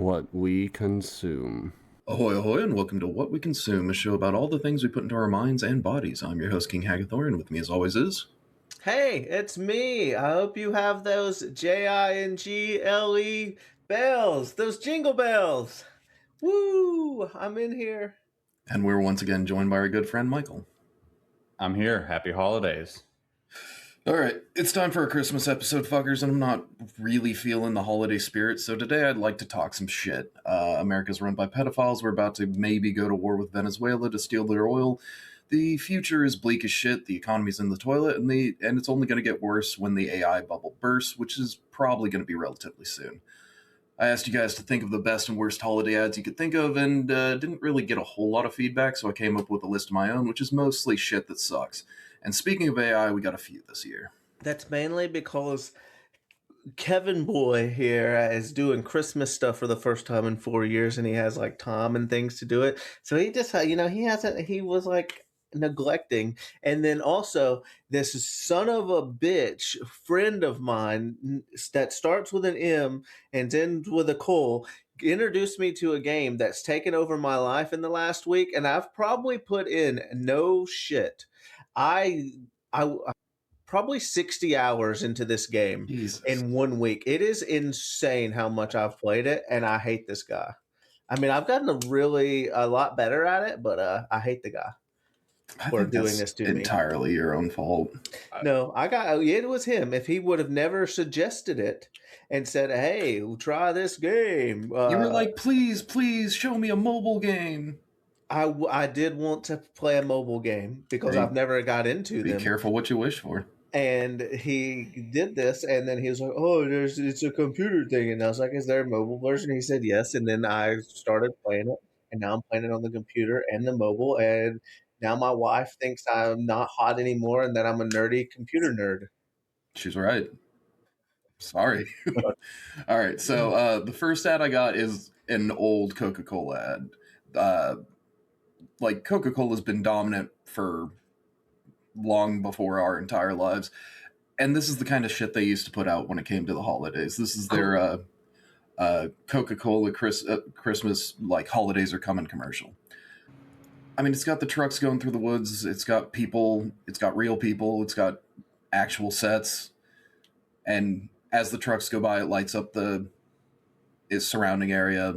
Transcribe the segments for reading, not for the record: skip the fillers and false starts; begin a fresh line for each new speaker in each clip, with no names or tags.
what we consume.
Ahoy, ahoy, and welcome to What We Consume, a show about all the things we put into our minds and bodies. I'm your host, King Hagathor, and with me as always is...
Hey, it's me. I hope you have those Jingle bells, those jingle bells. Woo! I'm in here.
And we're once again joined by our good friend, Michael.
I'm here. Happy holidays.
All right, it's time for a Christmas episode, fuckers, and I'm not really feeling the holiday spirit, so today I'd like to talk some shit. America's run by pedophiles. We're about to maybe go to war with Venezuela to steal their oil. The future is bleak as shit. The economy's in the toilet, and it's only going to get worse when the AI bubble bursts, which is probably going to be relatively soon. I asked you guys to think of the best and worst holiday ads you could think of, and didn't really get a whole lot of feedback, so I came up with a list of my own, which is mostly shit that sucks. And speaking of AI, we got a few this year.
That's mainly because Kevin Boy here is doing Christmas stuff for the first time in 4 years, and he has like Tom and things to do it. So he just, he was like neglecting. And then also this son of a bitch friend of mine that starts with an M and ends with a Cole introduced me to a game that's taken over my life in the last week, and I've probably put in no shit. I probably 60 hours into this game in 1 week. It is insane how much I've played it, and I hate this guy. I mean, I've gotten a lot better at it, but I hate the guy for doing this to me.
Entirely your own fault.
No, it was him. If he would have never suggested it and said, "Hey, try this game,"
you were like, "Please, show me a mobile game."
I did want to play a mobile game because I've never got into them.
Be careful what you wish for.
And he did this, and then he was like, "Oh, it's a computer thing." And I was like, "Is there a mobile version?" He said yes, and then I started playing it, and now I'm playing it on the computer and the mobile, and now my wife thinks I'm not hot anymore and that I'm a nerdy computer nerd.
She's right. Sorry. All right, so the first ad I got is an old Coca-Cola ad. Like, Coca-Cola's been dominant for long before our entire lives. And this is the kind of shit they used to put out when it came to the holidays. This is their Coca-Cola Christmas, like, holidays are coming commercial. I mean, it's got the trucks going through the woods. It's got people. It's got real people. It's got actual sets. And as the trucks go by, it lights up its surrounding area,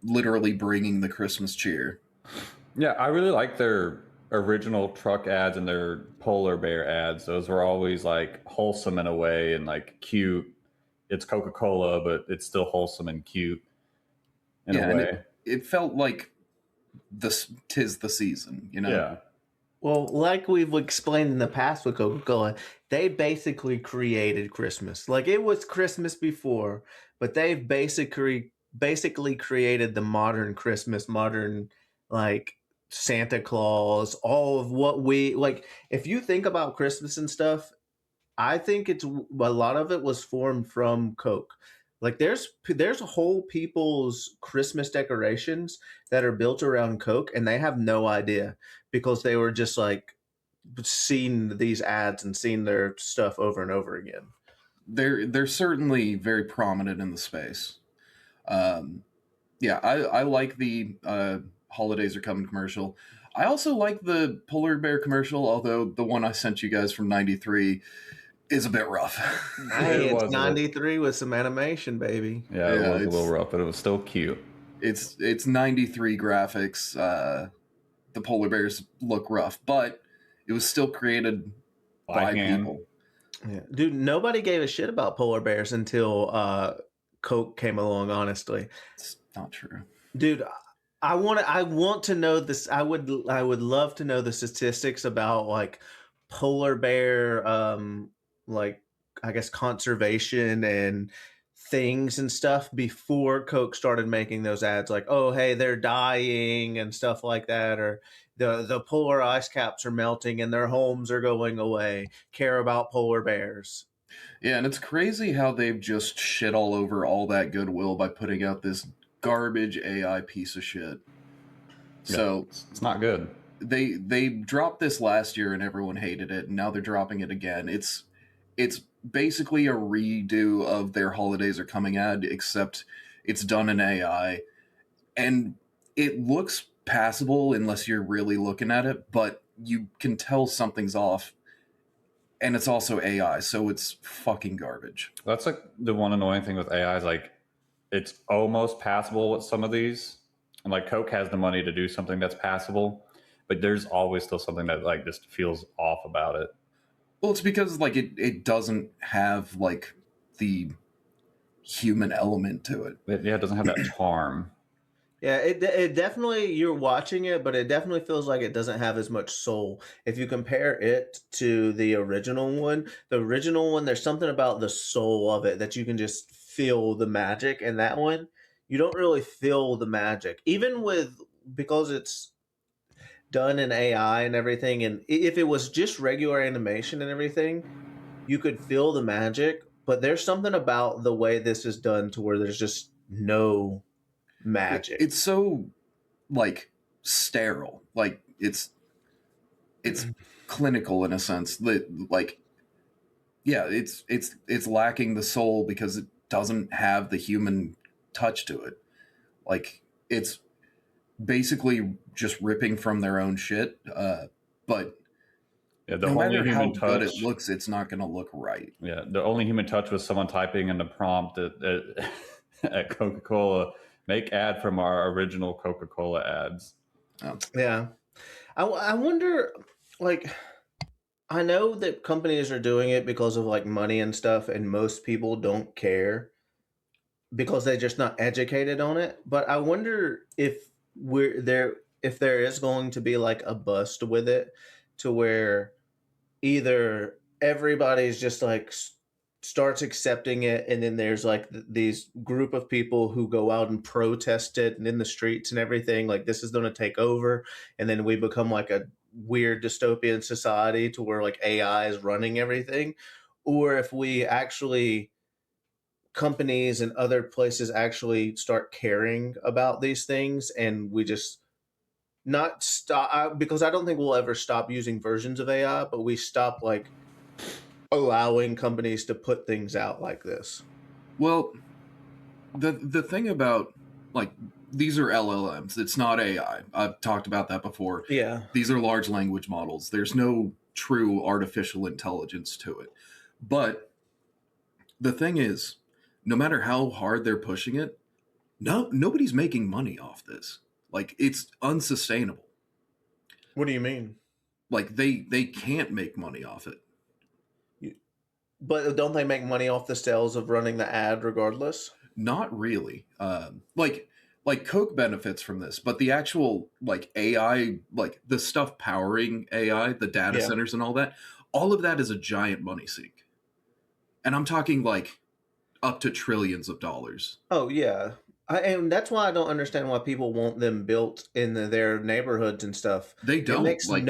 literally bringing the Christmas cheer.
Yeah, I really like their original truck ads and their polar bear ads. Those were always like wholesome in a way and like cute. It's Coca-Cola, but it's still wholesome and cute in a way.
It felt like tis the season, you know?
Yeah.
Well, like we've explained in the past with Coca-Cola, they basically created Christmas. Like, it was Christmas before, but they've basically created the modern Christmas, like Santa Claus, all of what we like. If you think about Christmas and stuff, I think a lot of it was formed from Coke. Like, there's whole people's Christmas decorations that are built around Coke, and they have no idea because they were just like seeing these ads and seeing their stuff over and over again.
They're certainly very prominent in the space. Yeah, I like the holidays are coming commercial. I also like the polar bear commercial, although the one I sent you guys from '93 is a bit rough.
Hey, it's 93 with some animation, baby.
Yeah, it was a little rough, but it was still cute.
It's 93 graphics. The polar bears look rough, but it was still created by people.
Yeah. Dude, nobody gave a shit about polar bears until Coke came along, honestly.
It's not true.
Dude, I want to know this. I would love to know the statistics about like polar bear like, I guess, conservation and things and stuff before Coke started making those ads, like, oh, hey, they're dying and stuff like that, or the polar ice caps are melting and their homes are going away. Care about polar bears.
Yeah, and it's crazy how they've just shit all over all that goodwill by putting out this garbage AI piece of shit.
Yeah,
so
it's not good.
They dropped this last year and everyone hated it, and now they're dropping it again. It's basically a redo of their holidays are coming ad, except It's done in AI, and it looks passable unless you're really looking at it, but you can tell something's off. And it's also AI, so it's fucking garbage.
That's like the one annoying thing with AI is like it's almost passable with some of these. And like Coke has the money to do something that's passable, but there's always still something that like just feels off about it.
Well, it's because like it doesn't have like the human element to it.
It doesn't have that charm.
Yeah, it definitely, you're watching it, but it definitely feels like it doesn't have as much soul. If you compare it to the original one, there's something about the soul of it that you can just feel the magic. In that one, you don't really feel the magic, even with, because it's done in AI and everything. And if it was just regular animation and everything, you could feel the magic. But there's something about the way this is done to where there's just no magic.
It's so like sterile. Like it's clinical in a sense that like yeah, it's lacking the soul because it doesn't have the human touch to it. Like it's basically just ripping from their own shit. But
Yeah, the
no
only
matter how
human touch.
good it looks, it's not going to look right.
Yeah, the only human touch was someone typing in the prompt at Coca-Cola, make ad from our original Coca-Cola ads.
Oh.
Yeah. I wonder, like, I know that companies are doing it because of like money and stuff, and most people don't care because they're just not educated on it. But I wonder if if there is going to be like a bust with it, to where either everybody's just like starts accepting it, and then there's like these group of people who go out and protest it and in the streets and everything, like this is going to take over, and then we become like a weird dystopian society to where like AI is running everything. Or if we actually, companies and other places actually start caring about these things, and we just not stop, because I don't think we'll ever stop using versions of AI, but we stop like allowing companies to put things out like this.
Well, the thing about like these are LLMs. It's not AI. I've talked about that before.
Yeah.
These are large language models. There's no true artificial intelligence to it. But the thing is, no matter how hard they're pushing it, nobody's making money off this. Like it's unsustainable.
What do you mean?
Like they can't make money off it.
But don't they make money off the sales of running the ad regardless?
Not really. Like Coke benefits from this, but the actual like AI, like the stuff powering AI, the data centers and all of that is a giant money sink. And I'm talking like up to trillions of dollars.
Oh yeah. And that's why I don't understand why people want them built in their neighborhoods and stuff.
They don't.
It makes
like,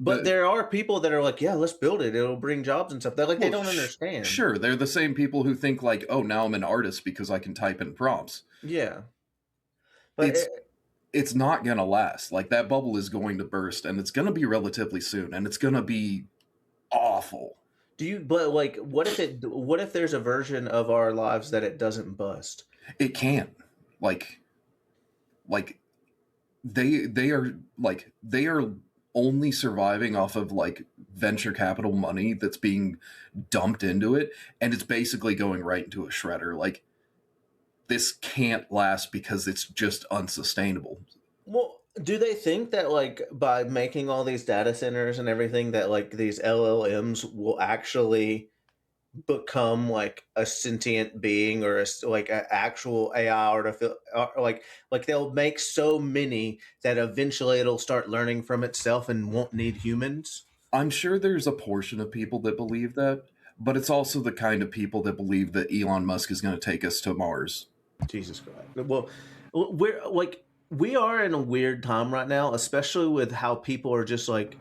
but there are people that are like, yeah, let's build it. It'll bring jobs and stuff. They're like, they don't understand.
Sure, they're the same people who think like, oh, now I'm an artist because I can type in prompts.
Yeah. But
it's not going to last. Like that bubble is going to burst, and it's going to be relatively soon, and it's going to be awful.
But like, what if there's a version of our lives that it doesn't bust?
It can't. Like they are only surviving off of like venture capital money that's being dumped into it, and it's basically going right into a shredder. Like this can't last because it's just unsustainable.
Well, do they think that like by making all these data centers and everything that like these LLMs will actually become like a sentient being, or like an actual AI, or like they'll make so many that eventually it'll start learning from itself and won't need humans?
I'm sure there's a portion of people that believe that, but it's also the kind of people that believe that Elon Musk is going to take us to Mars.
Jesus Christ. Well, we are in a weird time right now, especially with how people are just like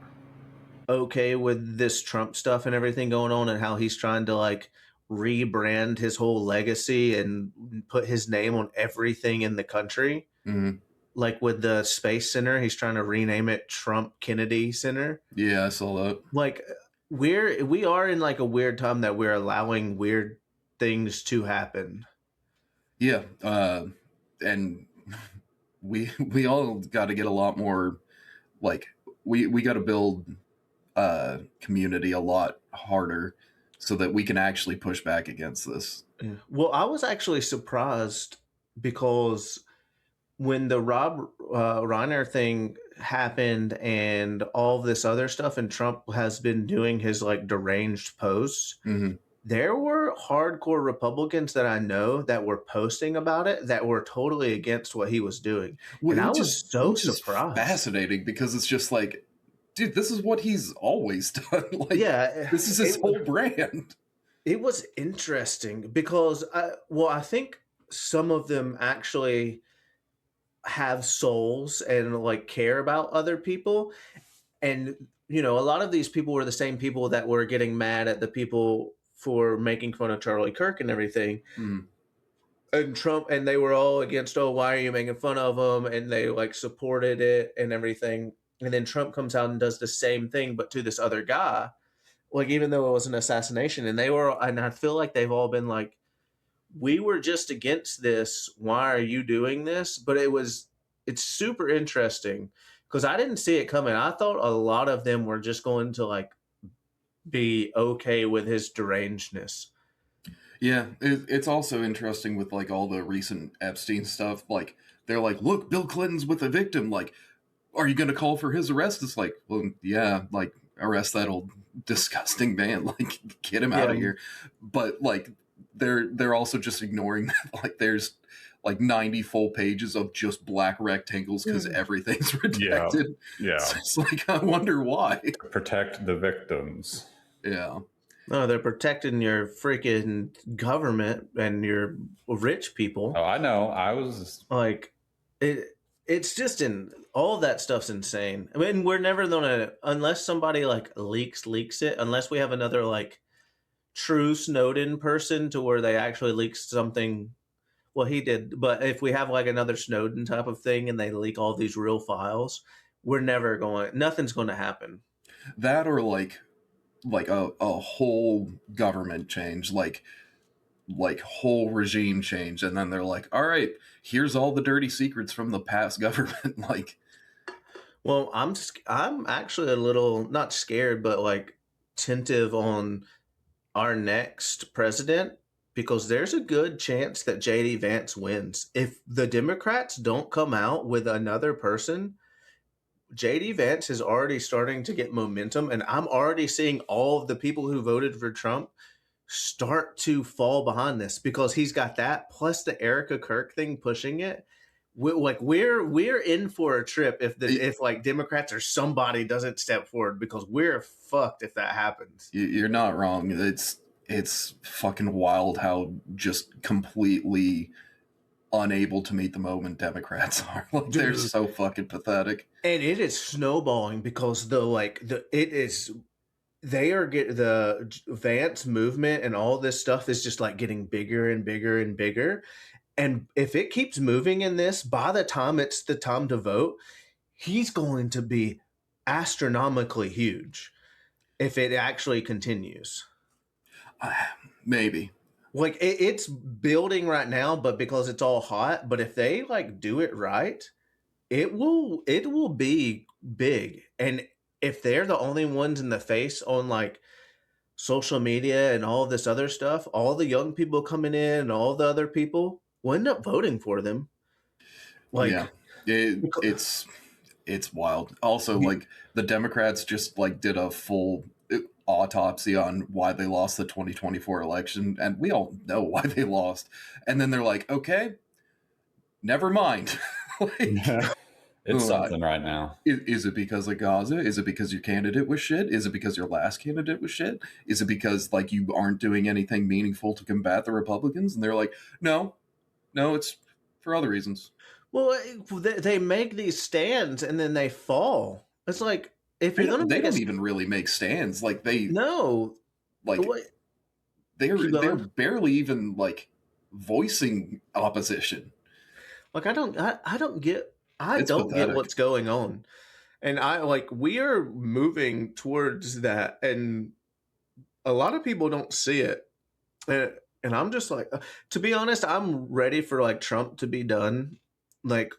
okay with this Trump stuff and everything going on, and how he's trying to like rebrand his whole legacy and put his name on everything in the country.
Mm-hmm.
Like with the Space Center, he's trying to rename it Trump Kennedy Center.
Yeah, I saw that.
Like we are in like a weird time that we're allowing weird things to happen.
Yeah, and we all got to get a lot more, like, we got to build community a lot harder so that we can actually push back against this.
Yeah. Well, I was actually surprised because when the Rob Reiner thing happened and all this other stuff, and Trump has been doing his like deranged posts, there were hardcore Republicans that I know that were posting about it that were totally against what he was doing. And I was so surprised.
Fascinating, because it's just like, dude, this is what he's always done. Like,
yeah,
this is his whole brand.
It was interesting because, I think some of them actually have souls and like care about other people. And, you know, a lot of these people were the same people that were getting mad at the people for making fun of Charlie Kirk and everything. And Trump, and they were all against, oh, why are you making fun of him? And they like supported it and everything. And then Trump comes out and does the same thing, but to this other guy. Like, even though it was an assassination, and I feel like they've all been like, we were just against this. Why are you doing this? But it's super interesting because I didn't see it coming. I thought a lot of them were just going to like be okay with his derangedness.
Yeah, it's also interesting with like all the recent Epstein stuff. Like, they're like, look, Bill Clinton's with a victim. Like, are you going to call for his arrest? It's like, well, yeah, like, arrest that old disgusting man, like, get him out of here. But like, they're also just ignoring that, like, there's like 90 full pages of just black rectangles because everything's redacted.
Yeah.
So it's like, I wonder why.
Protect the victims.
Yeah.
No, they're protecting your freaking government and your rich people.
Oh, I know. I was
like, it's just all that stuff's insane. I mean, we're never gonna, unless somebody like leaks it, unless we have another like true Snowden person to where they actually leak something. Well, he did, but if we have like another Snowden type of thing and they leak all these real files, nothing's going to happen.
That, or like a whole government change, like whole regime change, and then they're like, all right, here's all the dirty secrets from the past government. Like,
well, I'm actually a little not scared, but like tentative on our next president, because there's a good chance that JD Vance wins. If the Democrats don't come out with another person, JD Vance is already starting to get momentum, and I'm already seeing all of the people who voted for Trump start to fall behind this because he's got that plus the Erica Kirk thing pushing it. We're in for a trip if like Democrats or somebody doesn't step forward, because we're fucked if that happens.
You're not wrong. It's fucking wild how just completely unable to meet the moment Democrats are. Like, they're so fucking pathetic.
And it is snowballing because the Vance movement and all this stuff is just like getting bigger and bigger and bigger. And if it keeps moving in this, by the time it's the time to vote, he's going to be astronomically huge if it actually continues.
Maybe.
Like, it's building right now, but because it's all hot. But if they like do it right, it will be big. And if they're the only ones in the face on like social media and all this other stuff, all the young people coming in and all the other people will end up voting for them. Like,
yeah, it's wild. Also, like, the Democrats just like did a full autopsy on why they lost the 2024 election, and we all know why they lost. And then they're like, okay, never mind. Like,
it's something right now.
Is it because of Gaza? Is it because your candidate was shit? Is it because your last candidate was shit? Is it because like you aren't doing anything meaningful to combat the Republicans? And they're like, no, it's for other reasons.
Well, they make these stands and then they fall. It's like, if you're gonna,
they don't even really make stands. Like, they're barely even like voicing opposition.
Like, I don't get what's going on. And we are moving towards that, and a lot of people don't see it. And I'm just like, to be honest, I'm ready for like Trump to be done. Like,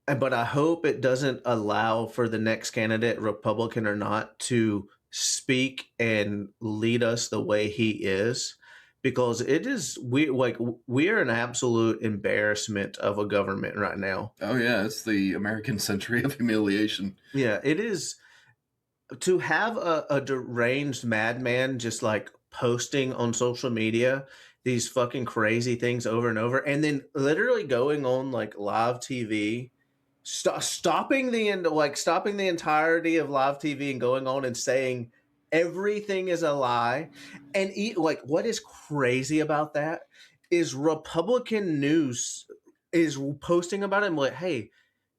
but I hope it doesn't allow for the next candidate, Republican or not, to speak and lead us the way he is, because we're an absolute embarrassment of a government right now.
Oh yeah, it's the American century of humiliation.
Yeah, it is. To have a deranged madman just like posting on social media these fucking crazy things over and over, and then literally going on like live TV, stopping the entirety of live TV and going on and saying everything is a lie. And like, what is crazy about that is Republican news is posting about him like, hey,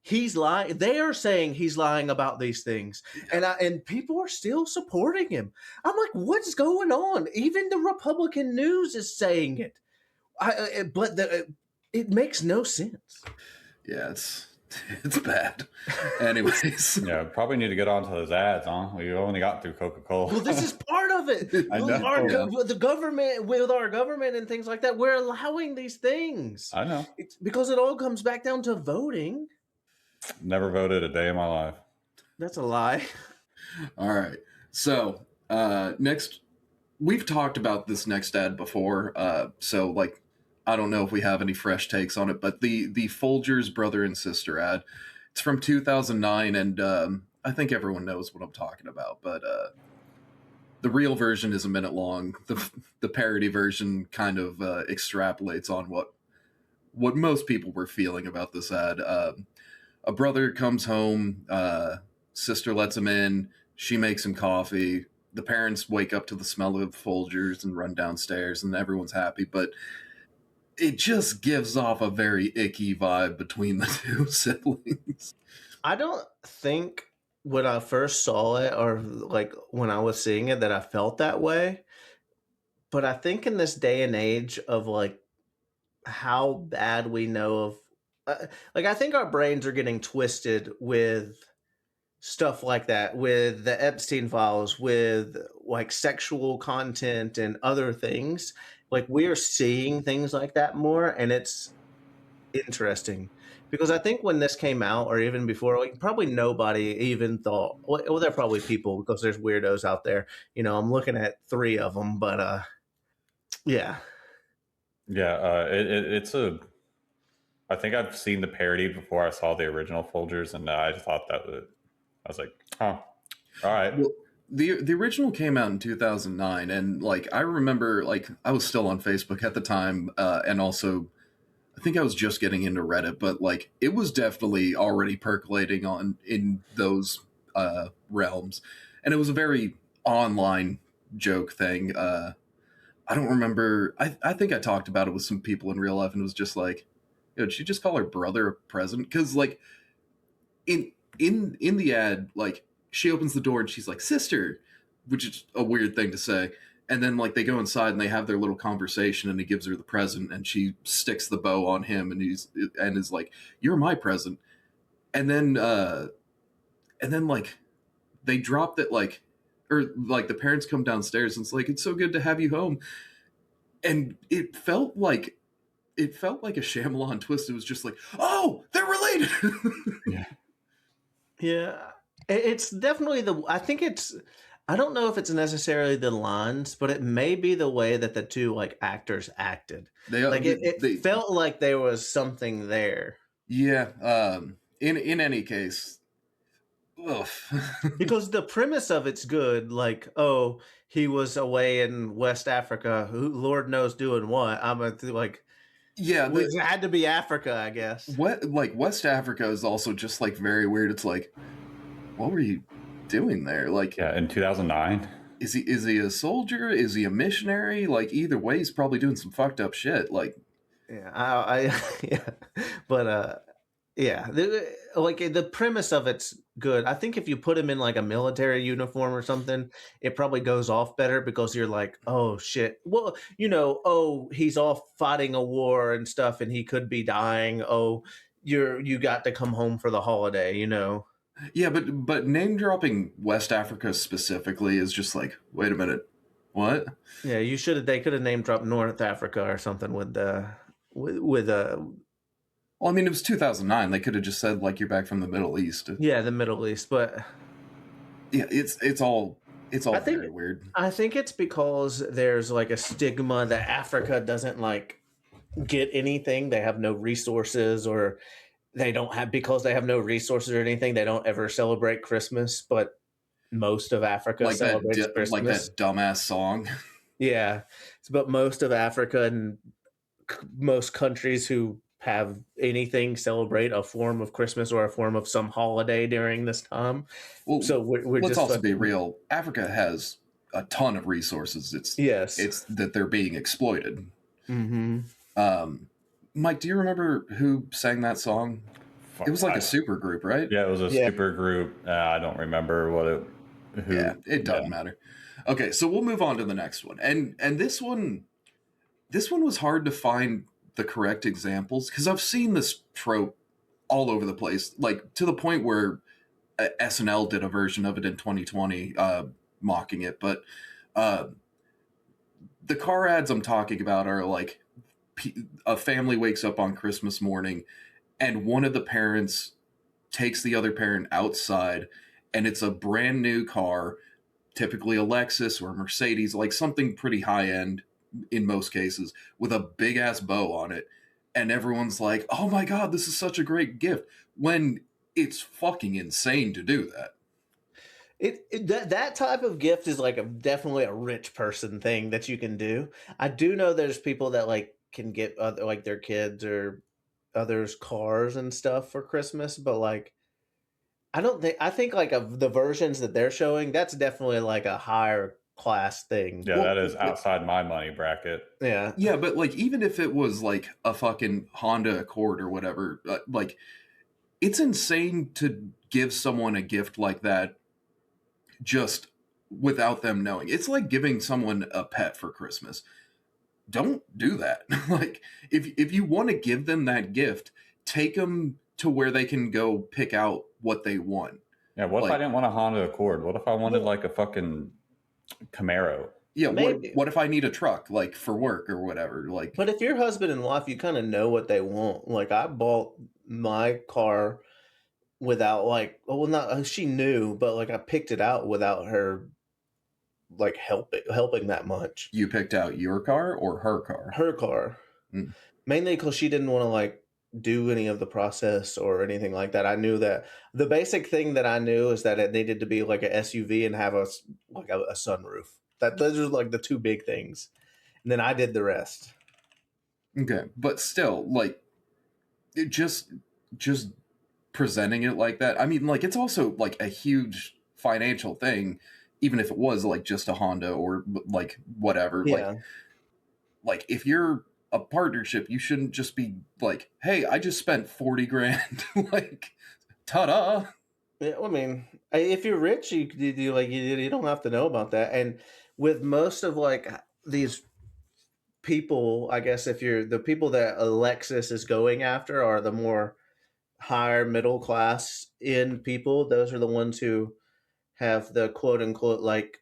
he's lying. They are saying he's lying about these things, and people are still supporting him. I'm like, what's going on? Even the Republican news is saying it, but it makes no sense.
Yeah, it's bad. Anyways,
Yeah, probably need to get onto those ads, huh? We only got through Coca-Cola.
Well, this is part of it.
I know.
The government, with our government and things like that, we're allowing these things.
I know.
It's because it all comes back down to voting.
Never voted a day in my life.
That's a lie.
All right. So next, we've talked about this next ad before. So like, I don't know if we have any fresh takes on it, but the Folgers brother and sister ad, it's from 2009, and I think everyone knows what I'm talking about. But the real version is a minute long. The parody version kind of extrapolates on what most people were feeling about this ad. A brother comes home, sister lets him in, she makes him coffee. The parents wake up to the smell of Folgers and run downstairs, and everyone's happy. But it just gives off a very icky vibe between the two siblings.
I don't think when I first saw it, or like when I was seeing it, that I felt that way. But I think in this day and age of like how bad we know of, like, I think our brains are getting twisted with stuff like that, with the Epstein files, with like sexual content and other things. Like, we are seeing things like that more, and it's interesting because I think when this came out, or even before, like, probably nobody even thought. Well, there are probably people, because there's weirdos out there. You know, I'm looking at 3 of them, but yeah.
It's a. I think I've seen the parody before I saw the original Folgers, and I just thought that I was like, huh, all right.
Well, the original came out in 2009, and like I remember, like I was still on Facebook at the time, and also I think I was just getting into Reddit, but like it was definitely already percolating in those realms, and it was a very online joke thing. I don't remember. I think I talked about it with some people in real life, and it was just like, did she just call her brother a present? Because like in the ad, like she opens the door and she's like, sister, which is a weird thing to say. And then like they go inside and they have their little conversation, and he gives her the present, and she sticks the bow on him, and is like, you're my present. And then like they dropped it, like, or like the parents come downstairs and it's like, it's so good to have you home. And it felt like a Shyamalan twist. It was just like, oh, they're related.
Yeah, it's definitely I think it's, I don't know if it's necessarily the lines, but it may be the way that the two like actors acted. It felt like there was something there.
Yeah. In any case,
because the premise of it's good. Like, oh, he was away in West Africa, who Lord knows doing what.
Yeah,
it had to be Africa, I guess.
Like West Africa is also just like very weird. It's like, what were you doing there? Like,
yeah, in 2009.
Is he a soldier? Is he a missionary? Like, either way, he's probably doing some fucked up shit. Like,
yeah, yeah, but yeah, the premise of it's good. I think if you put him in like a military uniform or something, it probably goes off better, because you're like, oh shit, well, you know, oh, he's off fighting a war and stuff, and he could be dying. Oh, you got to come home for the holiday, you know.
Yeah, but name dropping West Africa specifically is just like, wait a minute, What?
Yeah, you should have. They could have name dropped North Africa or something with the with
Well, I mean, it was 2009. They could have just said like you're back from the Middle East.
yeah, the Middle East. But
Yeah, it's all
I think
very weird.
I think it's because there's like a stigma that Africa doesn't like get anything. They have no resources, or they don't have, because they have no resources or anything, they don't ever celebrate Christmas. But most of Africa
Like that,
celebrates Christmas.
like that dumbass song.
Yeah, but most of Africa and most countries who have anything celebrate a form of Christmas or a form of some holiday during this time.
Well,
So we're
let's
just
also
like,
be real. Africa has a ton of resources.
yes.
It's that they're being exploited.
Mm-hmm.
Mike, do you remember who sang that song?
Fuck,
It was like a super group, right?
Yeah, it was a
Yeah.
super group. I don't remember what it. Who,
Yeah, it doesn't matter. Okay, so we'll move on to the next one, and this one was hard to find the correct examples because I've seen this trope all over the place, like to the point where SNL did a version of it in 2020, mocking it. But the car ads I'm talking about are like a family wakes up on Christmas morning, and one of the parents takes the other parent outside, and it's a brand new car, typically a Lexus or a Mercedes, like something pretty high end in most cases, with a big ass bow on it. And everyone's like, oh my God, this is such a great gift. When it's fucking insane to do that.
That type of gift is like definitely a rich person thing that you can do. I do know there's people that like can get other, like their kids or others cars and stuff for Christmas, but like I think like of the versions that they're showing, that's definitely like a higher class thing.
Yeah,
Well,
that is outside my money bracket.
Yeah.
Yeah, but like even if it was like a fucking Honda Accord or whatever, like it's insane to give someone a gift like that just without them knowing. It's like giving someone a pet for Christmas. Don't do that. Like if you want to give them that gift, take them to where they can go pick out what they want.
Yeah, what if
Like-
I didn't want a Honda Accord? What if I wanted like a fucking Camaro?
Yeah,
Maybe.
what if I need a truck like for work or whatever? Like
But if you're husband and wife, you kind of know what they want. Like I bought my car without like, well, not she knew, but like I picked it out without her like helping that much.
you picked out your car or her car?
Her car,
Mm.
mainly because she didn't want to like do any of the process or anything like that. I knew that the basic thing that I knew is that it needed to be like a SUV and have a sunroof. That those are like the two big things, and then I did the rest.
Okay, but still, like, it just presenting it like that. I mean, like, it's also like a huge financial thing, even if it was like just a Honda or like whatever.
Yeah.
Like if you're a partnership, you shouldn't just be like, "Hey, I just spent 40 grand." Like, ta-da!
Yeah, I mean, if you're rich, you don't have to know about that. And with most of like these people, I guess if you're the people that Alexis is going after are the more higher middle class in people. Those are the ones who have the quote unquote like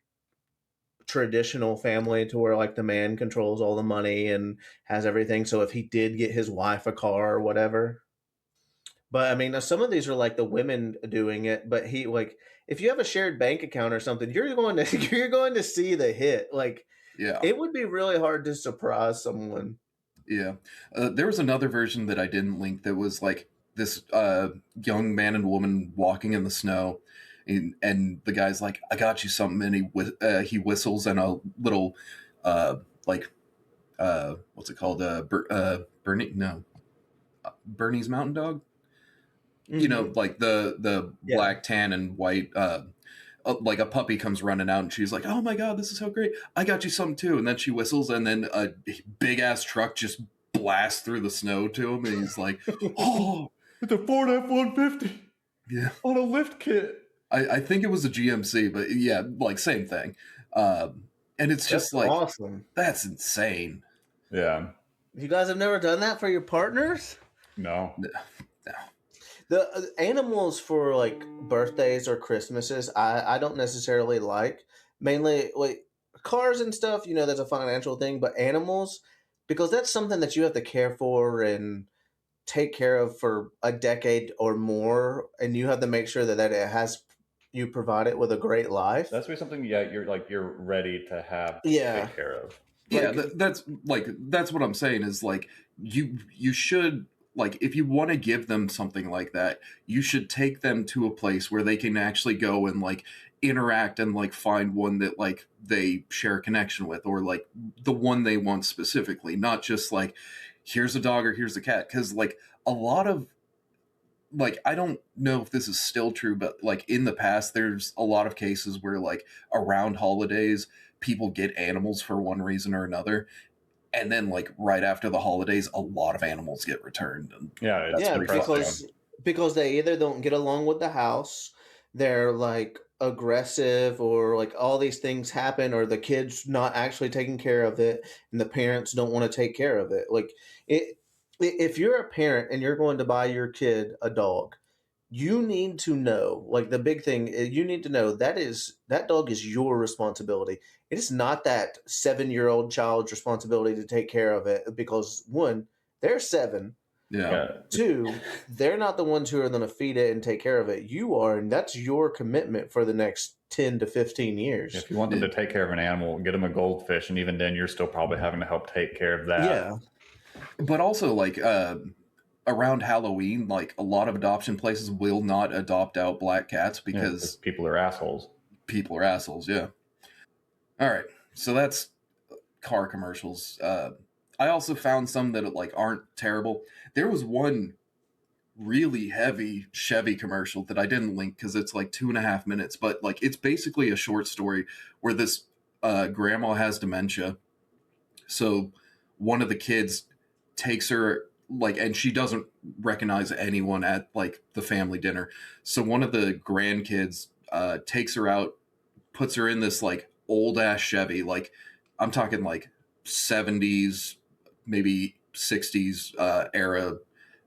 traditional family to where like the man controls all the money and has everything. So if he did get his wife a car or whatever. But I mean, some of these are like the women doing it, but he like if you have a shared bank account or something, you're going to see the hit. Like
Yeah.
it would be really hard to surprise someone.
Yeah. There was another version that I didn't link that was like this young man and woman walking in the snow, and the guy's like, "I got you something," and he whistles, and a little what's it called? Bernie's Mountain Dog. You know, like the
Yeah.
black, tan, and white. Like a puppy comes running out, and she's like, "Oh my God, this is so great! I got you something too." And then she whistles, and then a big ass truck just blasts through the snow to him, and he's like, "Oh,
It's a Ford F-150
yeah."
on a lift kit.
I think it was a GMC, but yeah, like same thing. And it's just
That's
like
awesome.
that's insane.
Yeah.
You guys have never done that for your partners?
No.
The animals for like birthdays or Christmases, I don't necessarily like. Mainly, like cars and stuff, that's a financial thing, but animals, because that's something that you have to care for and take care of for a decade or more, and you have to make sure that it has you provide it with a great life.
That's something, you're ready to have to
Yeah.
take care of.
Yeah, that's what I'm saying is like you should, like, if you want to give them something like that, you should take them to a place where they can actually go and like interact and like find one that like they share a connection with, or like the one they want specifically, not just like here's a dog or here's a cat. Because like a lot of, like, I don't know if this is still true, but like in the past there's a lot of cases where like around holidays people get animals for one reason or another, and then like right after the holidays a lot of animals get returned, and
because they either don't get along with the house, they're like aggressive, or like all these things happen, or the kids not actually taking care of it and the parents don't want to take care of it. Like if you're a parent and you're going to buy your kid a dog, you need to know, like, the big thing is you need to know that dog is your responsibility. It is not that 7-year-old child's responsibility to take care of it, because one, they're 7.
yeah.
2, they're not the ones who are going to feed it and take care of it. You are, and that's your commitment for the next 10 to 15 years.
If you want them to take care of an animal, get them a goldfish, and even then you're still probably having to help take care of that.
Yeah.
But also like around Halloween, like a lot of adoption places will not adopt out black cats because
people are assholes.
People are assholes, yeah. All right, so that's car commercials. I also found some that like aren't terrible. There was one really heavy Chevy commercial that I didn't link because it's like 2.5 minutes, but like it's basically a short story where this grandma has dementia. So one of the kids takes her, like, and she doesn't recognize anyone at like the family dinner. So one of the grandkids takes her out, puts her in this like old ass Chevy, like I'm talking like 70s, maybe 60s era,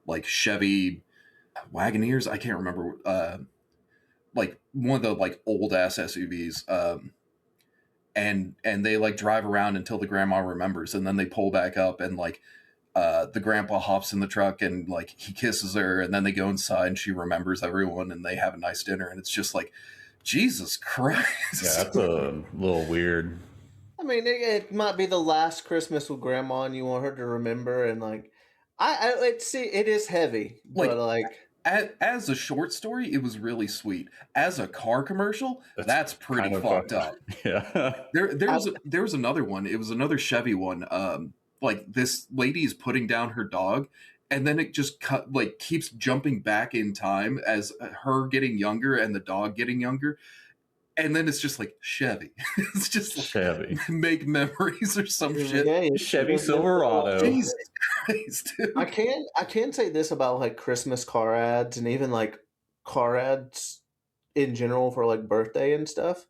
like Chevy Wagoneers. I can't remember, like one of the like old ass SUVs. And they like drive around until the grandma remembers, and then they pull back up, and like the grandpa hops in the truck and like he kisses her, and then they go inside and she remembers everyone and they have a nice dinner, and it's just like, Jesus Christ.
Yeah, that's a little weird.
I mean, it might be the last Christmas with grandma and you want her to remember, and like it is heavy, but like
as a short story, it was really sweet. As a car commercial, that's pretty kind of fucked up.
Yeah.
There was another one. It was another Chevy one. Like this lady is putting down her dog, and then it just keeps jumping back in time as her getting younger and the dog getting younger. And then it's just like Chevy. It's just like,
Chevy.
Make memories or some shit.
Yeah,
Chevy Silverado.
Jesus Christ, dude.
I can say this about like Christmas car ads and even like car ads in general for like birthday and stuff.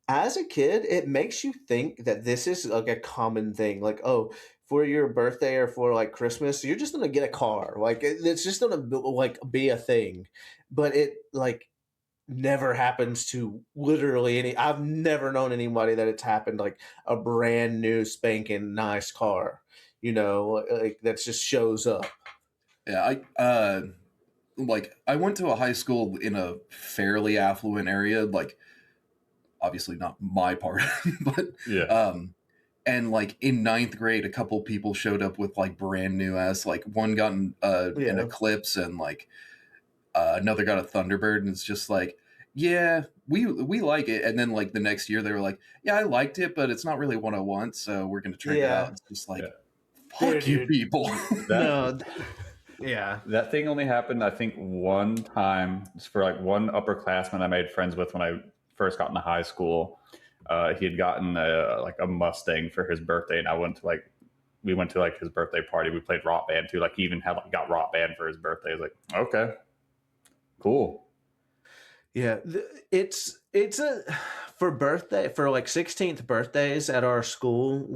As a kid, it makes you think that this is like a common thing. Like, oh, for your birthday or for like Christmas, you're just gonna get a car. Like it's just gonna like be a thing. But it like never happens to literally any. I've never known anybody that it's happened like a brand new spanking nice car, like that just shows up.
Yeah, I went to a high school in a fairly affluent area, like obviously not my part, but
yeah.
And like in 9th grade, a couple people showed up with like brand new ass, like one got an Eclipse, and like another got a Thunderbird, and it's just like, yeah, we like it. And then like the next year they were like, yeah, I liked it, but it's not really what I want, so we're gonna trade it out. It's just like, fuck you people.
Yeah.
That thing only happened, I think, one time. It's for like one upperclassman I made friends with when I first got into high school. He had gotten a Mustang for his birthday, and we went to his birthday party. We played Rock Band too. Like he even had got Rock Band for his birthday. I was like, okay, cool.
Yeah, it's for like 16th birthdays at our school.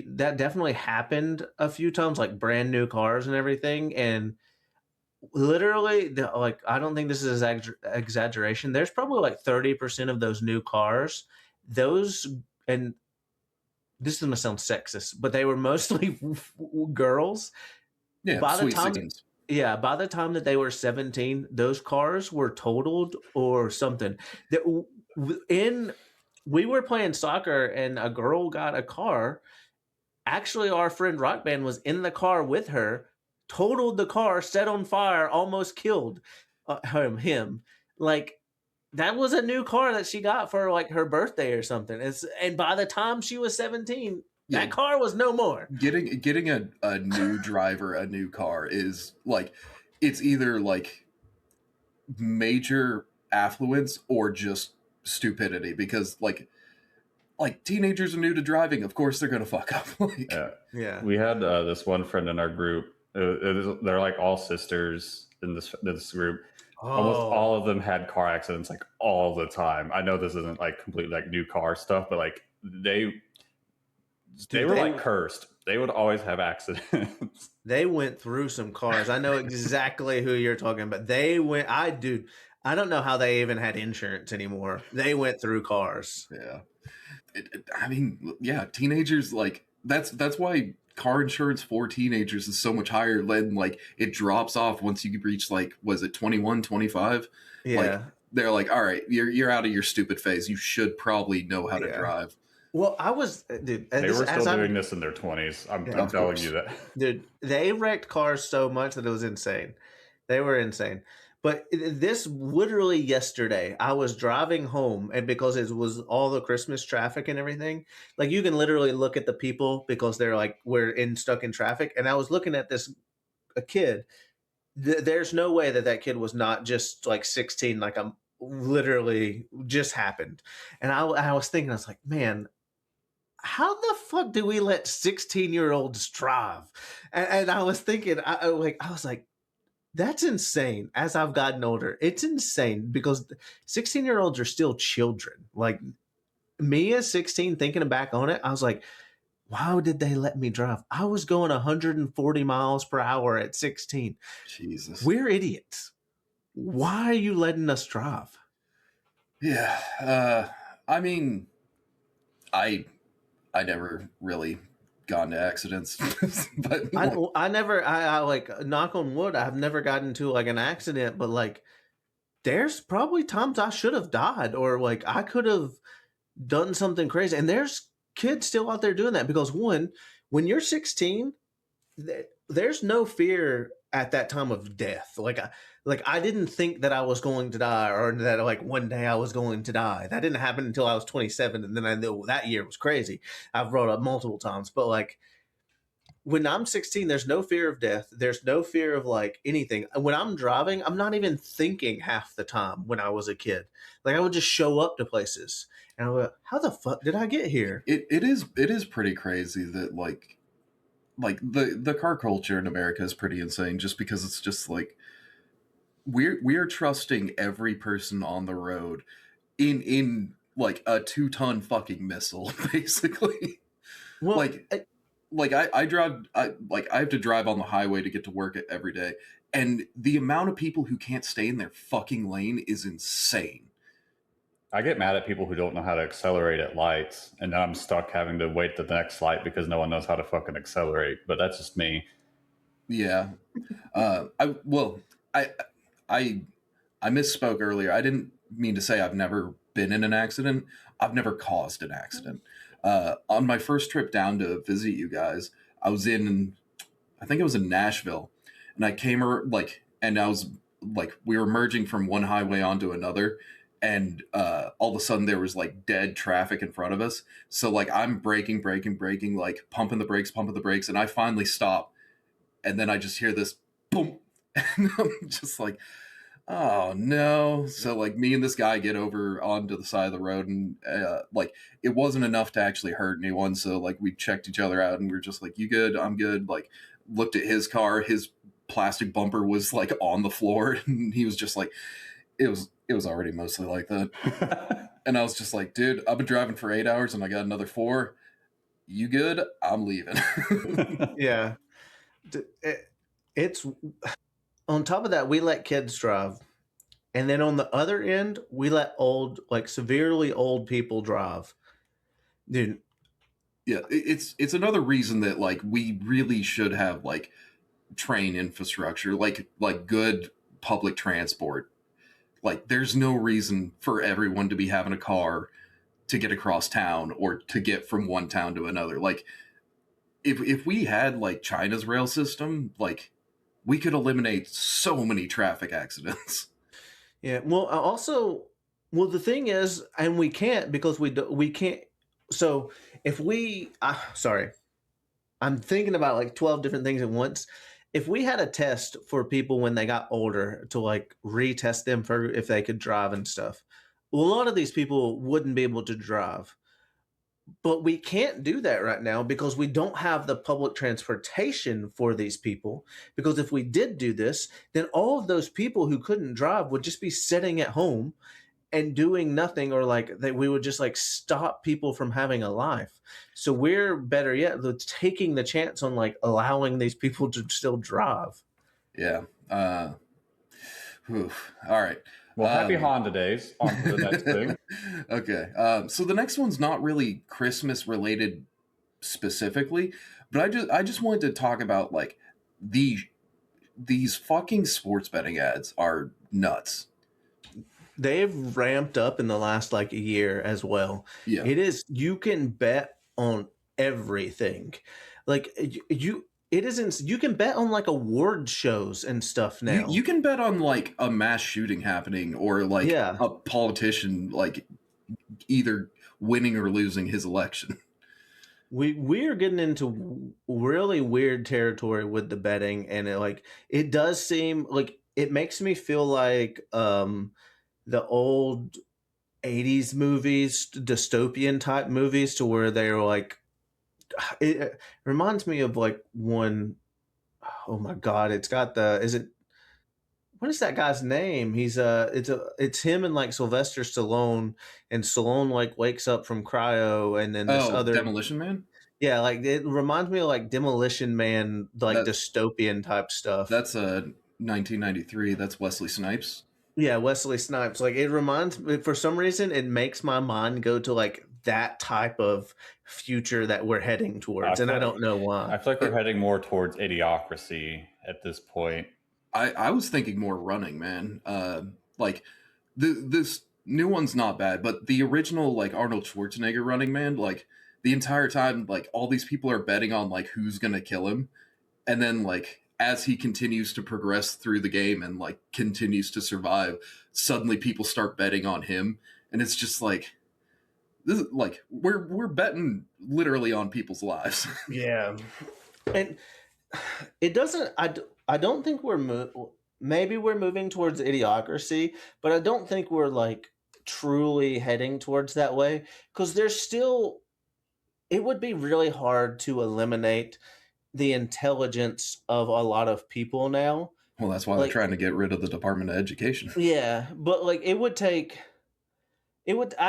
That definitely happened a few times, like brand new cars and everything. And literally, I don't think this is exaggeration. There's probably like 30% of those new cars. And this is going to sound sexist, but they were mostly girls.
Yeah,
By the
sweet
time,
16s.
yeah, by the time that they were 17, those cars were totaled or something. We were playing soccer and a girl got a car. Actually, our friend Rock Band was in the car with her, totaled the car, set on fire, almost killed him. Like, that was a new car that she got for like her birthday or something. And by the time she was 17, that car was no more.
Getting a new driver a new car is like, it's either like major affluence or just stupidity, because like teenagers are new to driving, of course they're gonna fuck up. Like,
yeah.
We had this one friend in our group. They're like all sisters in this group. Almost all of them had car accidents like all the time. I know this isn't like completely like new car stuff, but like they were like cursed. They would always have accidents.
They went through some cars. I know exactly who you're talking about. I don't know how they even had insurance anymore. They went through cars.
Yeah. I mean, yeah, teenagers, like, that's why car insurance for teenagers is so much higher than, like, it drops off once you reach, like, was it 21, 25?
Yeah.
Like, they're like, all right, you're out of your stupid phase. You should probably know how to drive.
Well, they were
still doing this in their 20s. I'm telling you that.
Dude, they wrecked cars so much that it was insane. They were insane. But this literally yesterday, I was driving home, and because it was all the Christmas traffic and everything, like you can literally look at the people because they're like, we're stuck in traffic. And I was looking at a kid. There's no way that kid was not just like 16, like I'm literally just happened. And I was thinking, I was like, man, how the fuck do we let 16-year-olds drive? And I was thinking, I was like, that's insane. As I've gotten older, it's insane because 16-year-olds are still children. Like me as 16, thinking back on it, I was like, why did they let me drive? I was going 140 miles per hour at 16.
Jesus.
We're idiots. Why are you letting us drive?
Yeah. I mean, I never really got into accidents, but
I never, like, knock on wood, I've never gotten into like an accident, but like there's probably times I should have died, or like I could have done something crazy. And there's kids still out there doing that, because one, when you're 16, there's no fear at that time of death. Like I didn't think that I was going to die, or that like one day I was going to die. That didn't happen until I was 27. And then I knew that year was crazy. I've brought up multiple times, but like when I'm 16, there's no fear of death. There's no fear of like anything. When I'm driving, I'm not even thinking half the time when I was a kid. Like I would just show up to places and I would, how the fuck did I get here?
It is pretty crazy that like the car culture in America is pretty insane, just because it's just like, we are trusting every person on the road in like a 2-ton fucking missile, basically. Well, I drive, I have to drive on the highway to get to work every day, and the amount of people who can't stay in their fucking lane is insane.
I get mad at people who don't know how to accelerate at lights, and then I'm stuck having to wait the next light because no one knows how to fucking accelerate. But that's just me.
Yeah. I misspoke earlier. I didn't mean to say I've never been in an accident. I've never caused an accident. On my first trip down to visit you guys, I was I think it was in Nashville, and I came and I was like, we were merging from one highway onto another, and all of a sudden there was like dead traffic in front of us. So like I'm braking, like pumping the brakes, and I finally stop, and then I just hear this boom, and I'm just like, oh no. So like me and this guy get over onto the side of the road, and like it wasn't enough to actually hurt anyone. So like we checked each other out, and we were just like, you good? I'm good. Like looked at his car, his plastic bumper was like on the floor, and he was just like, it was already mostly like that. And I was just like, dude, I've been driving for 8 hours and I got another 4. You good? I'm leaving.
Yeah. It's on top of that, we let kids drive. And then on the other end, we let severely old people drive. Dude,
Yeah, it's another reason that like we really should have like train infrastructure, like good public transport. Like there's no reason for everyone to be having a car to get across town or to get from one town to another. Like if we had like China's rail system, like we could eliminate so many traffic accidents.
Yeah. Well, the thing is, and we can't because we can't. So if sorry, I'm thinking about like 12 different things at once. If we had a test for people when they got older to like retest them for if they could drive and stuff, a lot of these people wouldn't be able to drive. But we can't do that right now because we don't have the public transportation for these people. Because if we did do this, then all of those people who couldn't drive would just be sitting at home and doing nothing, or like we would just like stop people from having a life. So we're better yet taking the chance on like allowing these people to still drive.
Yeah. All right.
Well, happy Honda days. On to the next thing.
Okay. So the next one's not really Christmas related specifically, but I just wanted to talk about like these fucking sports betting ads are nuts.
They've ramped up in the last like a year as well.
Yeah.
It is, you can bet on everything. Like you can bet on like award shows and stuff now.
You can bet on like a mass shooting happening or like
Yeah.
a politician like either winning or losing his election.
We are getting into really weird territory with the betting, and it does seem like it makes me feel like the old 80s movies, dystopian type movies, to where they're like, it reminds me of like one, oh my god, it's got what is that guy's name? It's him and like Sylvester Stallone, and Stallone like wakes up from cryo, and then this other
Demolition Man.
Yeah, like it reminds me of like Demolition Man, like dystopian type stuff.
That's 1993. That's Wesley Snipes.
Yeah, Wesley Snipes. Like it reminds me, for some reason, it makes my mind go to like that type of future that we're heading towards, and I don't know why.
I feel like we're heading more towards idiocracy at this point.
I was thinking more Running Man. Like this new one's not bad, but the original like Arnold Schwarzenegger Running Man, like the entire time, like all these people are betting on like who's gonna kill him, and then like as he continues to progress through the game and like continues to survive, suddenly people start betting on him, and it's just like this is like we're betting literally on people's lives.
Yeah, and it doesn't. I don't think maybe we're moving towards idiocracy, but I don't think we're like truly heading towards that way, because there's still. It would be really hard to eliminate the intelligence of a lot of people now.
Well, that's why they're trying to get rid of the Department of Education.
Yeah, but like I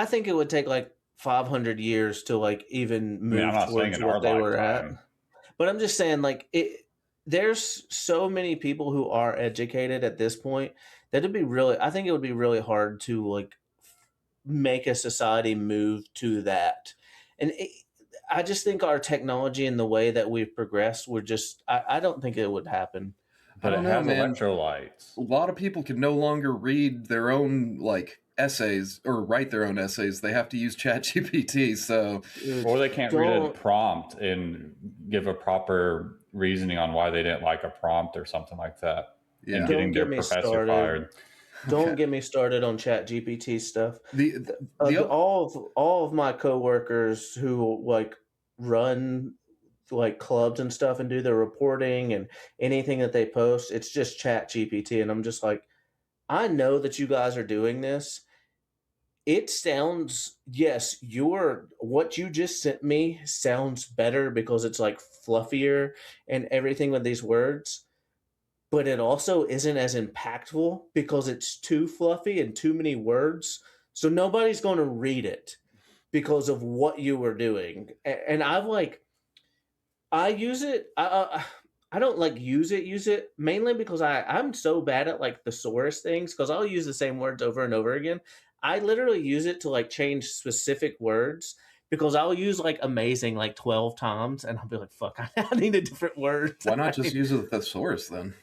think it would take like 500 years to like even move towards what they were at. But I'm just saying, like, there's so many people who are educated at this point that I think it would be really hard to like make a society move to that. And I just think our technology and the way that we've progressed, I don't think it would happen.
But it has electrolytes.
A lot of people can no longer read their own like essays or write their own essays. They have to use ChatGPT. So,
or they can't read a prompt and give a proper reasoning on why they didn't like a prompt or something like that. Yeah, and getting their professor fired.
Don't get me started on ChatGPT stuff. All of my coworkers who like run like clubs and stuff and do their reporting and anything that they post, it's just ChatGPT, and I'm just like, I know that you guys are doing this. It sounds, yes, what you just sent me sounds better because it's like fluffier and everything with these words. But it also isn't as impactful because it's too fluffy and too many words. So nobody's going to read it because of what you were doing. And I use it. I don't like use it mainly because I'm so bad at like thesaurus things, because I'll use the same words over and over again. I literally use it to like change specific words because I'll use like amazing like 12 times and I'll be like, fuck, I need a different word.
Why not just use a thesaurus then?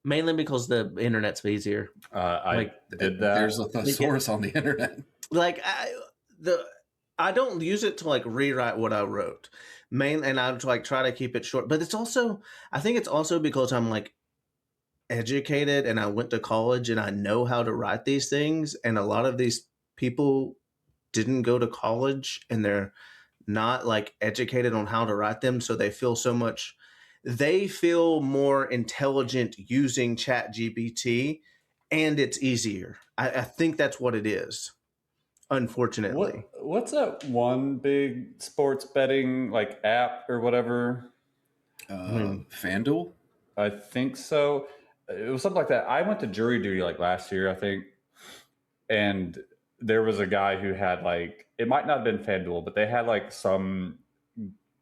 Mainly because the internet's easier.
I did that.
There's a thesaurus on the internet.
Like I don't use it to like rewrite what I wrote. And I like try to keep it short. But it's also, I think it's also because I'm like educated and I went to college and I know how to write these things. And a lot of these people didn't go to college and they're not like educated on how to write them. So they feel more intelligent using ChatGPT, and it's easier. I think that's what it is. Unfortunately.
What's that one big sports betting like app or whatever?
FanDuel?
I think so. It was something like that. I went to jury duty like last year, I think. And there was a guy who had like, it might not have been FanDuel, but they had like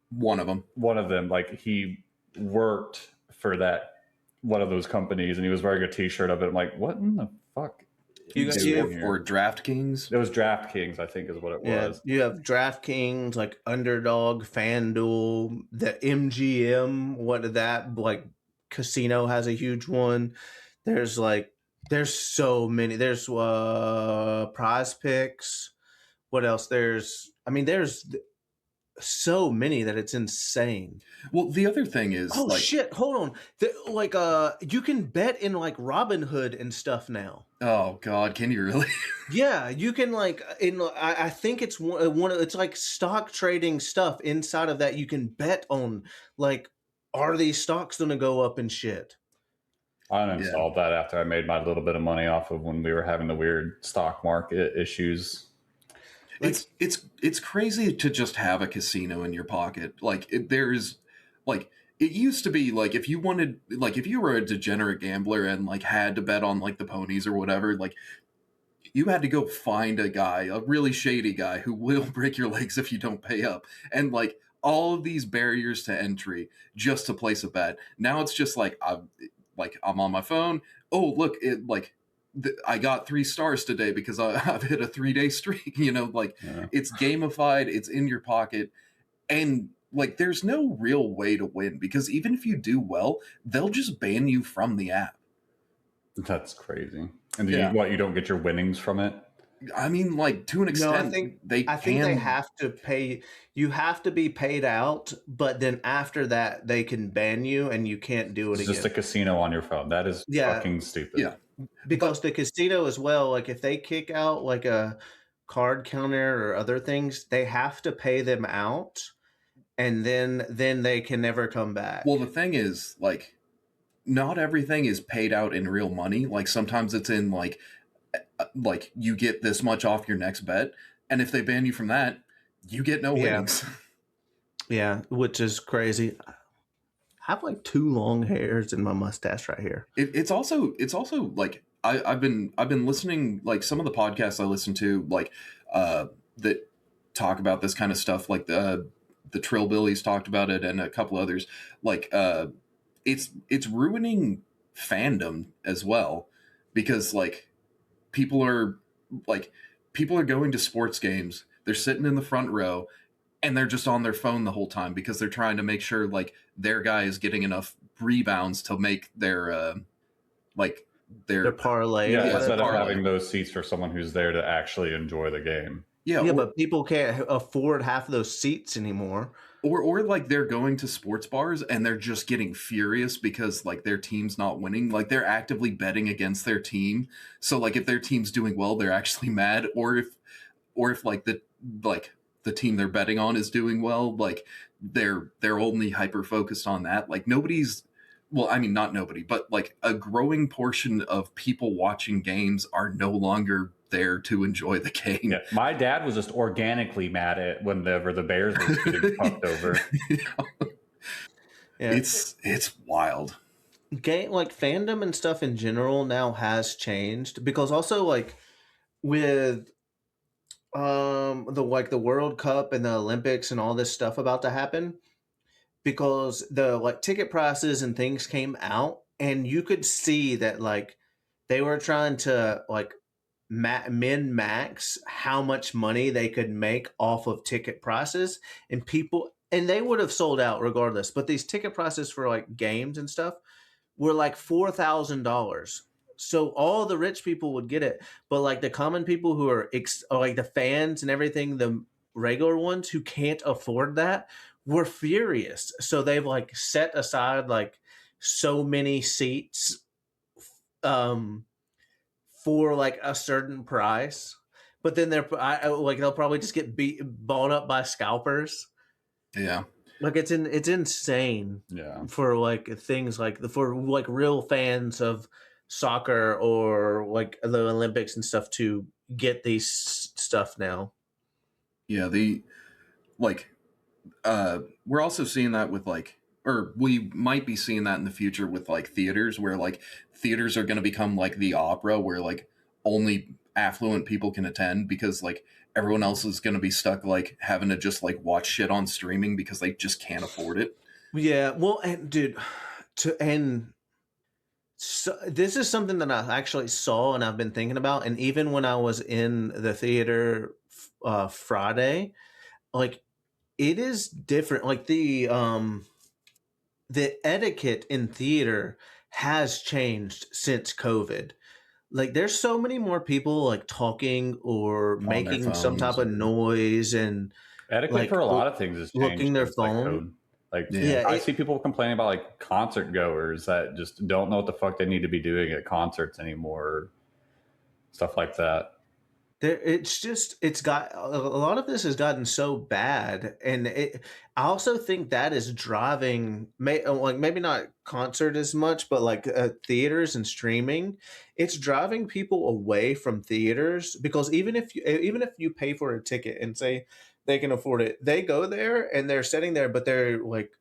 one of them,
like he worked for that one of those companies and he was wearing a t-shirt of it. I'm like, what in the fuck?
Or DraftKings.
It was DraftKings, I think, is what it was.
You have DraftKings, like Underdog, FanDuel, the MGM. What did that like? Casino has a huge one. There's so many. There's Prize Picks. What else? There's so many that it's insane.
Well, the other thing is,
shit! Hold on. You can bet in like Robinhood and stuff now.
Oh God, can you really?
Yeah, you can like I think it's it's like stock trading stuff. Inside of that, you can bet on like, are these stocks going to go up and shit?
I uninstalled that after I made my little bit of money off of when we were having the weird stock market issues.
It's crazy to just have a casino in your pocket. Like there's like, it used to be like if you were a degenerate gambler and like had to bet on like the ponies or whatever, like you had to go find a really shady guy who will break your legs if you don't pay up. And like all of these barriers to entry just to place a bet. Now it's just like I'm on my phone. Oh, look, I got 3 stars today because I've hit a 3-day streak. It's gamified. It's in your pocket. And like, there's no real way to win because even if you do well, they'll just ban you from the app.
That's crazy. And you don't get your winnings from it?
I mean, like, to an extent,
I think they have to pay. You have to be paid out, but then after that, they can ban you and you can't do it again.
It's just a casino on your phone. That is fucking stupid.
Yeah.
Because the casino as well, like if they kick out like a card counter or other things, they have to pay them out and then they can never come back.
Well, the thing is, like, not everything is paid out in real money. Like sometimes it's in like you get this much off your next bet, and if they ban you from that, you get no winnings.
Yeah, which is crazy. I have like 2 long hairs in my mustache right here.
It's also like I've been listening, like some of the podcasts I listen to, like that talk about this kind of stuff, like the Trillbillies talked about it and a couple others. Like it's ruining fandom as well, because like people are going to sports games, they're sitting in the front row and they're just on their phone the whole time because they're trying to make sure like their guy is getting enough rebounds to make their
parlay.
Yeah, instead of having those seats for someone who's there to actually enjoy the game.
Yeah, but people can't afford half of those seats anymore.
Or like they're going to sports bars and they're just getting furious because like their team's not winning. Like they're actively betting against their team. So like if their team's doing well, they're actually mad. Or if like the team they're betting on is doing well, like they're only hyper focused on that. Like not nobody, but like a growing portion of people watching games are no longer there to enjoy the game.
Yeah, my dad was just organically mad at whenever the Bears were getting fucked over.
Yeah. It's wild.
Game like fandom and stuff in general now has changed because also like with the World Cup and the Olympics and all this stuff about to happen, because the like ticket prices and things came out and you could see that like they were trying to like min-max how much money they could make off of ticket prices, and they would have sold out regardless. But these ticket prices for like games and stuff were like $4,000. So all the rich people would get it, but like the common people who are like the fans and everything, the regular ones who can't afford that were furious. So they've like set aside like so many seats for like a certain price, but then they'll probably just get blown up by scalpers.
Yeah.
Like it's insane.
Yeah.
For like things like for like real fans of soccer or like the Olympics and stuff to get these stuff now.
Yeah, we're also seeing that with like, or we might be seeing that in the future with like theaters, where like theaters are going to become like the opera, where like only affluent people can attend, because like everyone else is going to be stuck like having to just like watch shit on streaming because they just can't afford it.
Yeah, well, and dude, so this is something that I actually saw and I've been thinking about, and even when I was in the theater Friday, like it is different. Like the etiquette in theater has changed since COVID. Like there's so many more people like talking or
On
making some type of noise, and
etiquette
like
for a lot of things has changed.
looking their
since, like,
phone.
COVID. Like,
Yeah,
I see people complaining about like concert goers that just don't know what the fuck they need to be doing at concerts anymore, stuff like that.
It's got a lot of this has gotten so bad, and I also think that is driving like maybe not concert as much, but like theaters and streaming. It's driving people away from theaters, because even if you pay for a ticket and say they can afford it, they go there and they're sitting there, but they're like,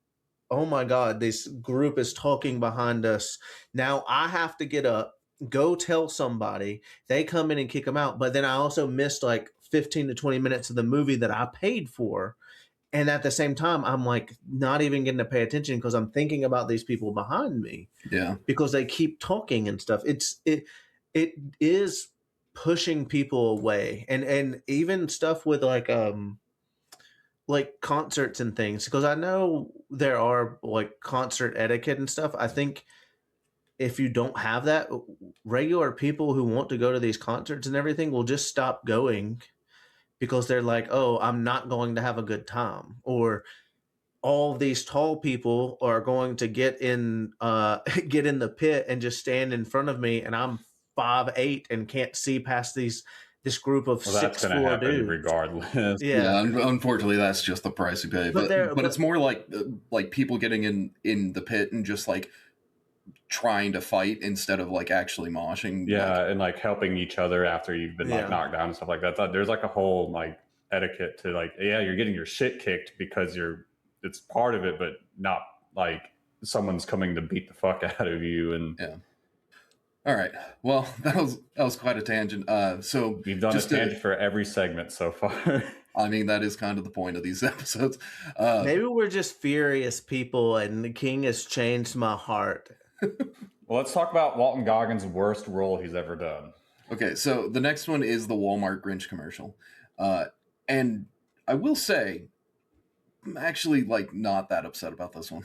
oh my God, this group is talking behind us. Now I have to get up, go tell somebody, they come in and kick them out. But then I also missed like 15 to 20 minutes of the movie that I paid for. And at the same time, I'm like not even getting to pay attention because I'm thinking about these people behind me.
Yeah.
Because they keep talking and stuff. It is pushing people away. And even stuff with like concerts and things, because I know there are like concert etiquette and stuff. I think if you don't have that, regular people who want to go to these concerts and everything will just stop going, because they're like, oh, I'm not going to have a good time, or all these tall people are going to get in the pit and just stand in front of me, and I'm 5'8" and can't see past this group of 6'4" dudes.
Regardless.
Yeah. Unfortunately, that's just the price you pay. But it's more like people getting in the pit and just like trying to fight instead of like actually moshing.
Yeah, and like helping each other after you've been like knocked down and stuff like that. There's like a whole like etiquette to like, yeah, you're getting your shit kicked because it's part of it, but not like someone's coming to beat the fuck out of you. And
yeah. All right. Well, that was quite a tangent. So
you've done a tangent for every segment so far.
I mean, that is kind of the point of these episodes.
Maybe we're just furious people, and the king has changed my heart.
Well, let's talk about Walton Goggins' worst role he's ever done.
Okay, so the next one is the Walmart Grinch commercial. And I will say, I'm actually like not that upset about this one.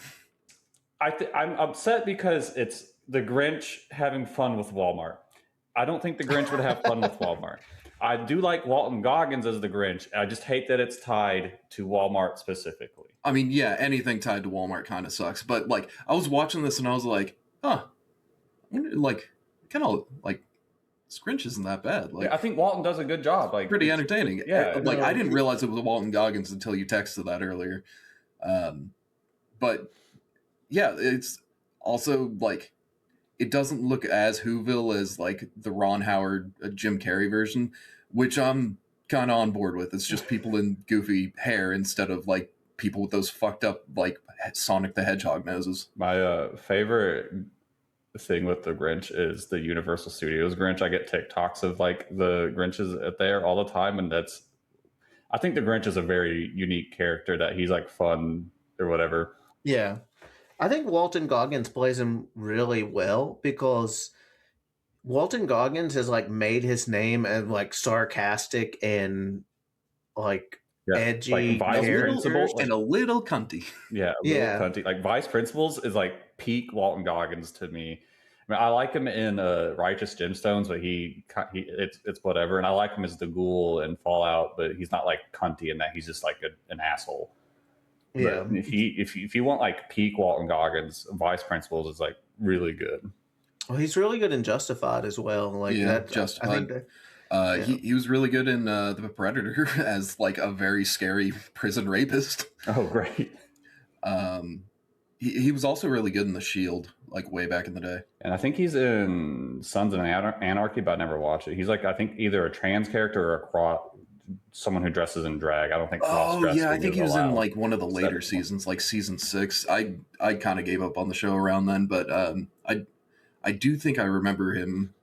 I'm upset because it's the Grinch having fun with Walmart. I don't think the Grinch would have fun with Walmart. I do like Walton Goggins as the Grinch. I just hate that it's tied to Walmart specifically.
I mean, yeah, anything tied to Walmart kind of sucks. But like, I was watching this and I was like, like, kind of like, this Grinch isn't that bad. Like,
yeah, I think Walton does a good job. Like,
pretty entertaining.
Yeah,
like I didn't realize it was Walton Goggins until you texted that earlier. But yeah, it's also like, it doesn't look as Whoville as like the Ron Howard Jim Carrey version, which I'm kind of on board with. It's just people in goofy hair instead of like people with those fucked up like Sonic the Hedgehog noses.
My favorite thing with the Grinch is the Universal Studios Grinch. I get TikToks of like the Grinches at there all the time, and I think the Grinch is a very unique character, that he's like fun or whatever.
Yeah. I think Walton Goggins plays him really well, because Walton Goggins has like made his name as like sarcastic and like edgy
like vice
characters.
principal
And a little cunty.
Yeah, a little cunty. Like vice principals is like peak Walton Goggins to me. I mean, I like him in Righteous Gemstones, but it's whatever. And I like him as the ghoul in Fallout, but he's not like cunty in that. He's just like an asshole.
Yeah.
But if you want like peak Walton Goggins, vice principals is like really good.
Well, he's really good in Justified as well. Like that,
Justified.
I think that,
he was really good in The Predator as like a very scary prison rapist.
Oh, great.
He was also really good in The Shield, like way back in the day.
And I think he's in Sons of Anarchy, but I never watched it. He's like, I think either a trans character or someone who dresses in drag. I don't think.
I think he was in like one of the later seasons, like season 6. I kind of gave up on the show around then, but I do think I remember him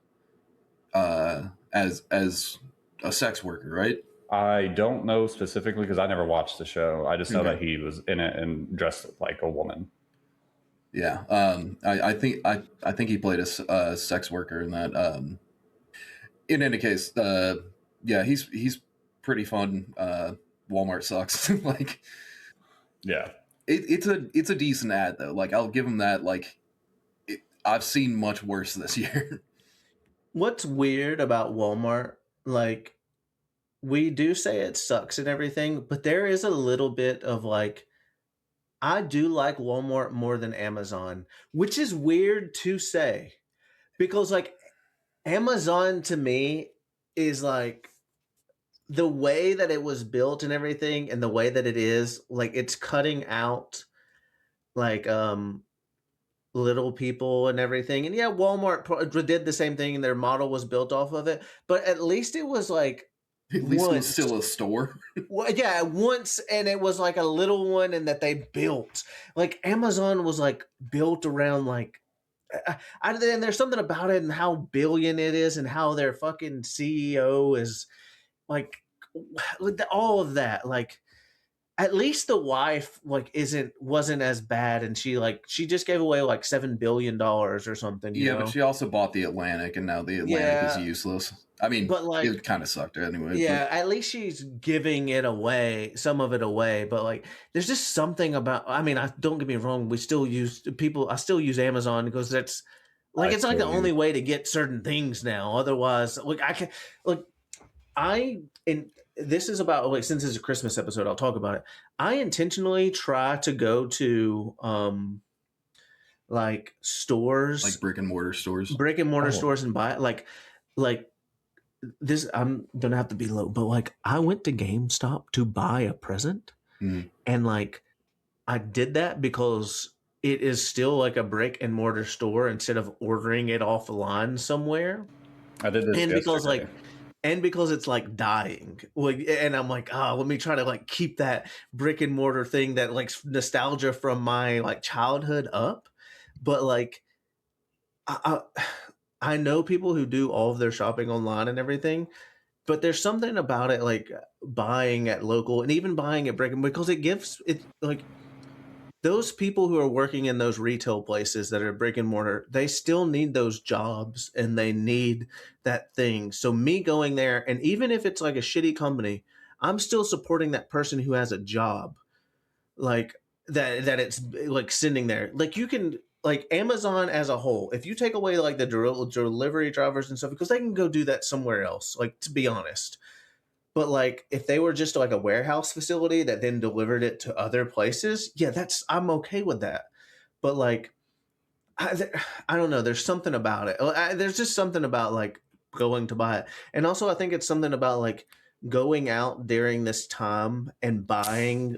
as a sex worker, right?
I don't know specifically because I never watched the show. I just know that he was in it and dressed like a woman.
Yeah, I think he played a sex worker in that. In any case, he's pretty fun. Walmart sucks. Like,
yeah,
it's a decent ad though. Like, I'll give him that. Like, I've seen much worse this year.
what's weird about Walmart, like we do say it sucks and everything, but there is a little bit of like, I do like Walmart more than Amazon, which is weird to say because like Amazon to me is like the way that it was built and everything and the way that it is like it's cutting out like little people and everything. And yeah, Walmart did the same thing and their model was built off of it, but at least it was like
At least it was still a store.
Well, yeah, once, and it was like a little one, and that they built. Like Amazon was like built around like, and there's something about it and how billion it is, and how their fucking CEO is like all of that. Like, at least the wife like wasn't as bad, and she just gave away like $7 billion or something. You know?
But she also bought the Atlantic, and now the Atlantic is useless. I mean, but like, it kind of sucked anyway.
Yeah, at least she's giving it away, some of it away. But like, there's just something about. I mean, don't get me wrong. I still use Amazon because that's like it's like the only way to get certain things now. Otherwise, like this is about like since it's a Christmas episode, I'll talk about it. I intentionally try to go to like stores,
like brick and mortar stores,
stores, and buy it like this. I'm gonna have to be low, but like I went to GameStop to buy a present, and like I did that because it is still like a brick and mortar store instead of ordering it offline somewhere.
I did this,
and because it's like dying, like, and I'm like, let me try to like keep that brick and mortar thing, that like nostalgia from my like childhood up. But like, I know people who do all of their shopping online and everything, but there's something about it, like buying at local and even buying at brick and because it gives it like those people who are working in those retail places that are brick and mortar, they still need those jobs and they need that thing. So me going there, and even if it's like a shitty company, I'm still supporting that person who has a job, like that it's like sending there. Like you can, like Amazon as a whole, if you take away like the delivery drivers and stuff, because they can go do that somewhere else, like to be honest. But like if they were just like a warehouse facility that then delivered it to other places, yeah, I'm okay with that. But like, I don't know. There's something about it. There's just something about like going to buy it. And also I think it's something about like going out during this time and buying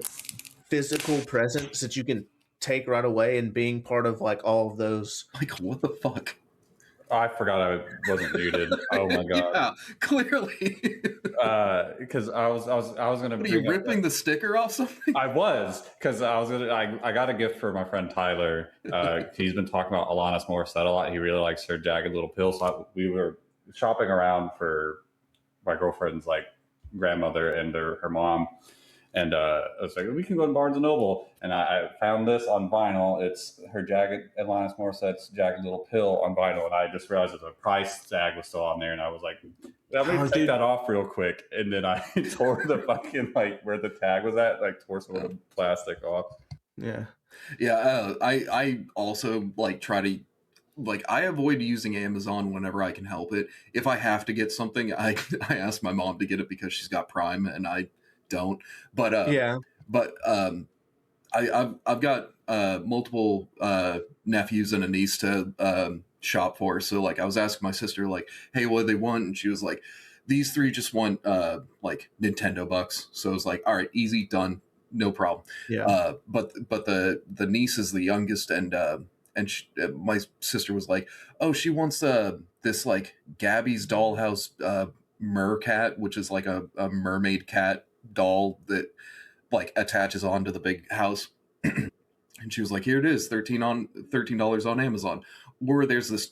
physical presents that you can take right away and being part of like all of those.
Like, what the fuck?
I forgot I wasn't muted. Oh my god!
Yeah, clearly.
Because I was gonna.
What, are you ripping the sticker off something?
I was because I got a gift for my friend Tyler. He's been talking about Alanis Morissette a lot. He really likes her Jagged Little Pill. So we were shopping around for my girlfriend's like grandmother and her mom, And I was like, we can go to Barnes & Noble. And I found this on vinyl. It's her Jagged, Alanis Morissette's Jagged Little Pill on vinyl. And I just realized that the price tag was still on there. And I was like, let me take that off real quick. And then I tore the fucking, like, where the tag was at, like, tore some of the plastic off.
Yeah.
Yeah, I also, like, try to, like, I avoid using Amazon whenever I can help it. If I have to get something, I ask my mom to get it because she's got Prime and I don't. But I've got multiple nephews and a niece to shop for. So, like, I was asking my sister, like, hey, what do they want? And she was like, these three just want like Nintendo bucks. So I was like, all right, easy, done, no problem.
Yeah.
But the niece is the youngest, and she, my sister was like, oh, she wants this, like, Gabby's Dollhouse mercat, which is like a mermaid cat doll that, like, attaches onto the big house. And she was like, here it is, $13 on Amazon. Or there's this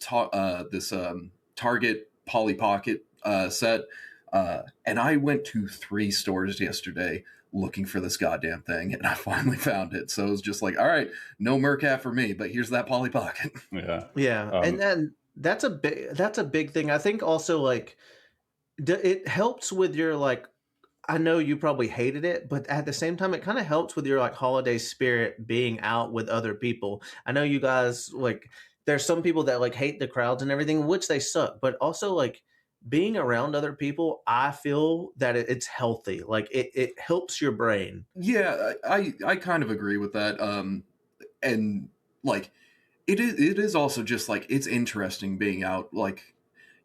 Target Polly Pocket set, and I went to 3 stores yesterday looking for this goddamn thing, and I finally found it. So it was just like, all right, no mercat for me, but here's that Polly Pocket.
Yeah. And then that's a big thing. I think also, like, it helps with your, like, I know you probably hated it, but at the same time, it kind of helps with your, like, holiday spirit being out with other people. I know you guys, like, there's some people that, like, hate the crowds and everything, which they suck, but also, like, being around other people, I feel that it's healthy. Like, it helps your brain.
Yeah, I kind of agree with that. And, like, it is also just, like, it's interesting being out, like,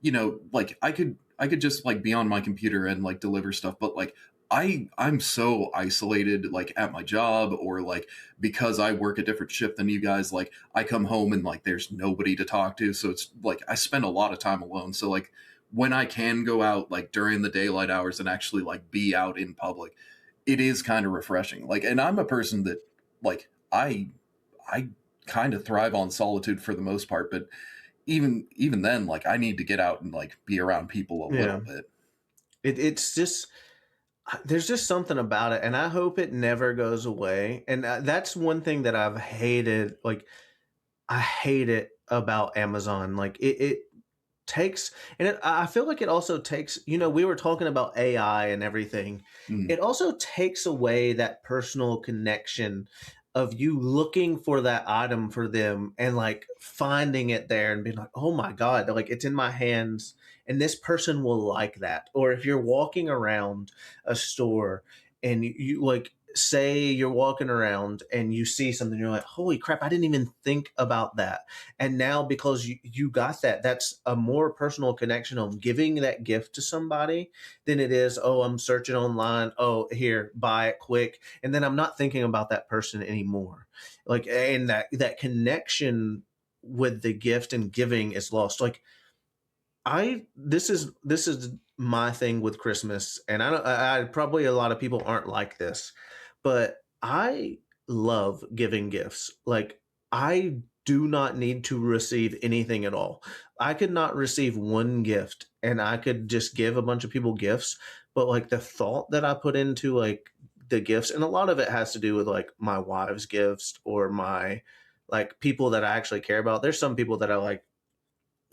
you know, like, I could just, like, be on my computer and, like, deliver stuff, but, like, I'm so isolated, like, at my job, or, like, because I work a different shift than you guys, like, I come home and, like, there's nobody to talk to, so it's like I spend a lot of time alone. So, like, when I can go out, like, during the daylight hours and actually, like, be out in public, it is kind of refreshing. Like, and I'm a person that, like, I kind of thrive on solitude for the most part, but even then, like, I need to get out and, like, be around people a little bit.
It's just, there's just something about it, and I hope it never goes away. And that's one thing that I've hated. Like, I hate it about Amazon. Like, it takes, and I feel like it also takes, you know, we were talking about AI and everything. It also takes away that personal connection of you looking for that item for them and, like, finding it there and being like, oh my God, like, it's in my hands and this person will like that. Or if you're walking around a store and you like, say you're walking around and you see something, you're like, holy crap, I didn't even think about that. And now, because you got that, that's a more personal connection on giving that gift to somebody than it is, oh, I'm searching online, oh, here, buy it quick. And then I'm not thinking about that person anymore. Like, and that connection with the gift and giving is lost. Like, this is my thing with Christmas, and I probably, a lot of people aren't like this, but I love giving gifts. Like, I do not need to receive anything at all. I could not receive one gift and I could just give a bunch of people gifts, but, like, the thought that I put into, like, the gifts, and a lot of it has to do with, like, my wife's gifts or my, like, people that I actually care about. There's some people that I, like,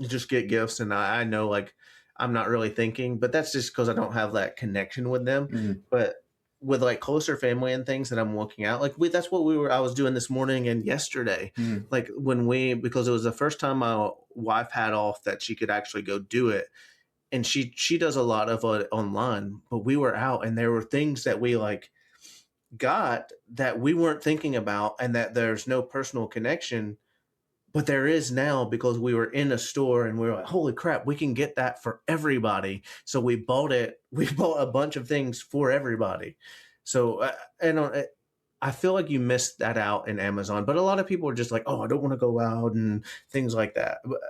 just get gifts and I know, like, I'm not really thinking, but that's just because I don't have that connection with them. But with, like, closer family and things that I'm looking at, like, that's what I was doing this morning and yesterday. Like, because it was the first time my wife had off that she could actually go do it. And she does a lot of it online, but we were out and there were things that we, like, got that we weren't thinking about and that there's no personal connection. But there is now, because we were in a store and we were like, holy crap, we can get that for everybody. So we bought it. We bought a bunch of things for everybody. So, I feel like you missed that out in Amazon. But a lot of people are just like, oh, I don't want to go out and things like that. But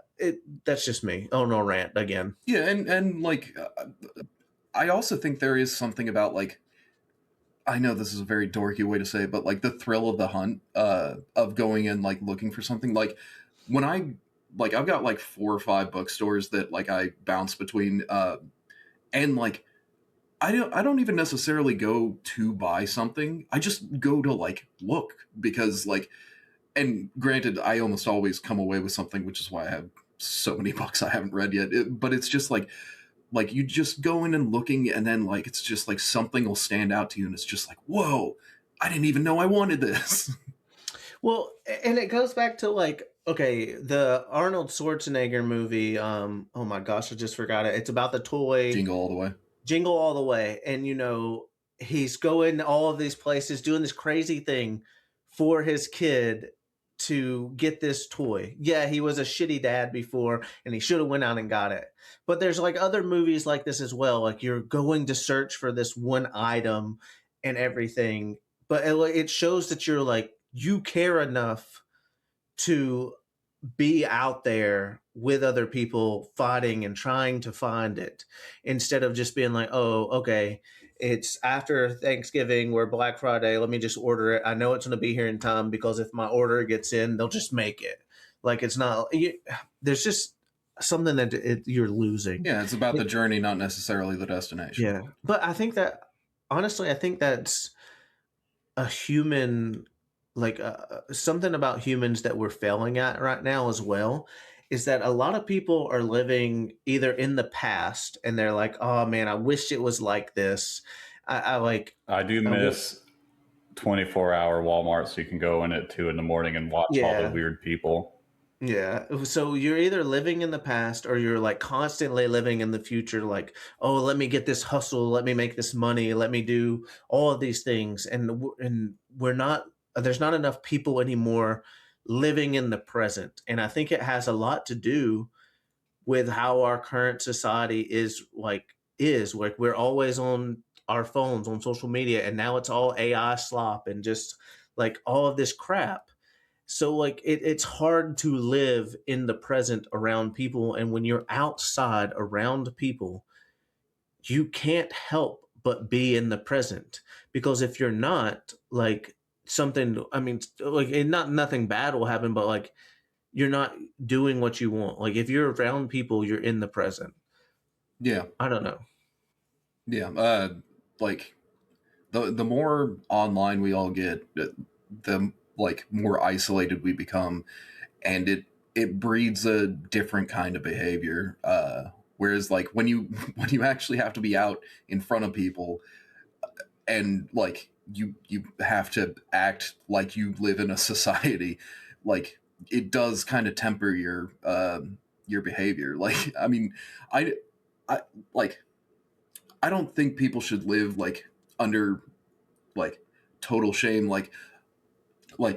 that's just me. Oh, no, rant again.
Yeah, and like, I also think there is something about, like, I know this is a very dorky way to say it, but, like, the thrill of the hunt, of going and, like, looking for something. Like, when I've got, like, 4 or 5 bookstores that, like, I bounce between, and, like, I don't even necessarily go to buy something. I just go to like look because like, and granted, I almost always come away with something, which is why I have so many books I haven't read yet. But it's just like you just go in and looking, and then like it's just like something will stand out to you, and it's just like, whoa, I didn't even know I wanted this.
Well, and it goes back to like, okay, the Arnold Schwarzenegger movie. Oh my gosh, I just forgot it. It's about the toy
Jingle All the Way.
Jingle All the Way, and he's going all of these places doing this crazy thing for his kid to get this toy. Yeah, he was a shitty dad before, and he should have went out and got it. But there's like other movies like this as well. Like you're going to search for this one item and everything, but it shows that you're like you care enough to be out there with other people fighting and trying to find it instead of just being like, oh, okay, it's after Thanksgiving, we're Black Friday, let me just order it. I know it's going to be here in time because if my order gets in, they'll just make it. Like it's not, there's just something that you're losing.
Yeah, it's about the journey, not necessarily the destination.
Yeah. But I think that, honestly, I think that's a human, like something about humans that we're failing at right now as well, is that a lot of people are living either in the past and they're like, oh man, I wish it was like this.
I do miss 24-hour Walmart, so you can go in at 2 a.m. and watch all the weird people.
Yeah. So you're either living in the past or you're like constantly living in the future. Like, oh, let me get this hustle. Let me make this money. Let me do all of these things. And there's not enough people anymore living in the present. And I think it has a lot to do with how our current society is like we're always on our phones, on social media, and now it's all AI slop and just like all of this crap. So like it's hard to live in the present around people, and when you're outside around people, you can't help but be in the present, because if you're not, like nothing bad will happen, but like you're not doing what you want. Like if you're around people, you're in the present.
Yeah.
I don't know.
Yeah. Like the more online we all get, the like more isolated we become, and it breeds a different kind of behavior. Whereas like when you actually have to be out in front of people, and like you have to act like you live in a society, like it does kind of temper your behavior. Like I mean, I don't think people should live like under like total shame, like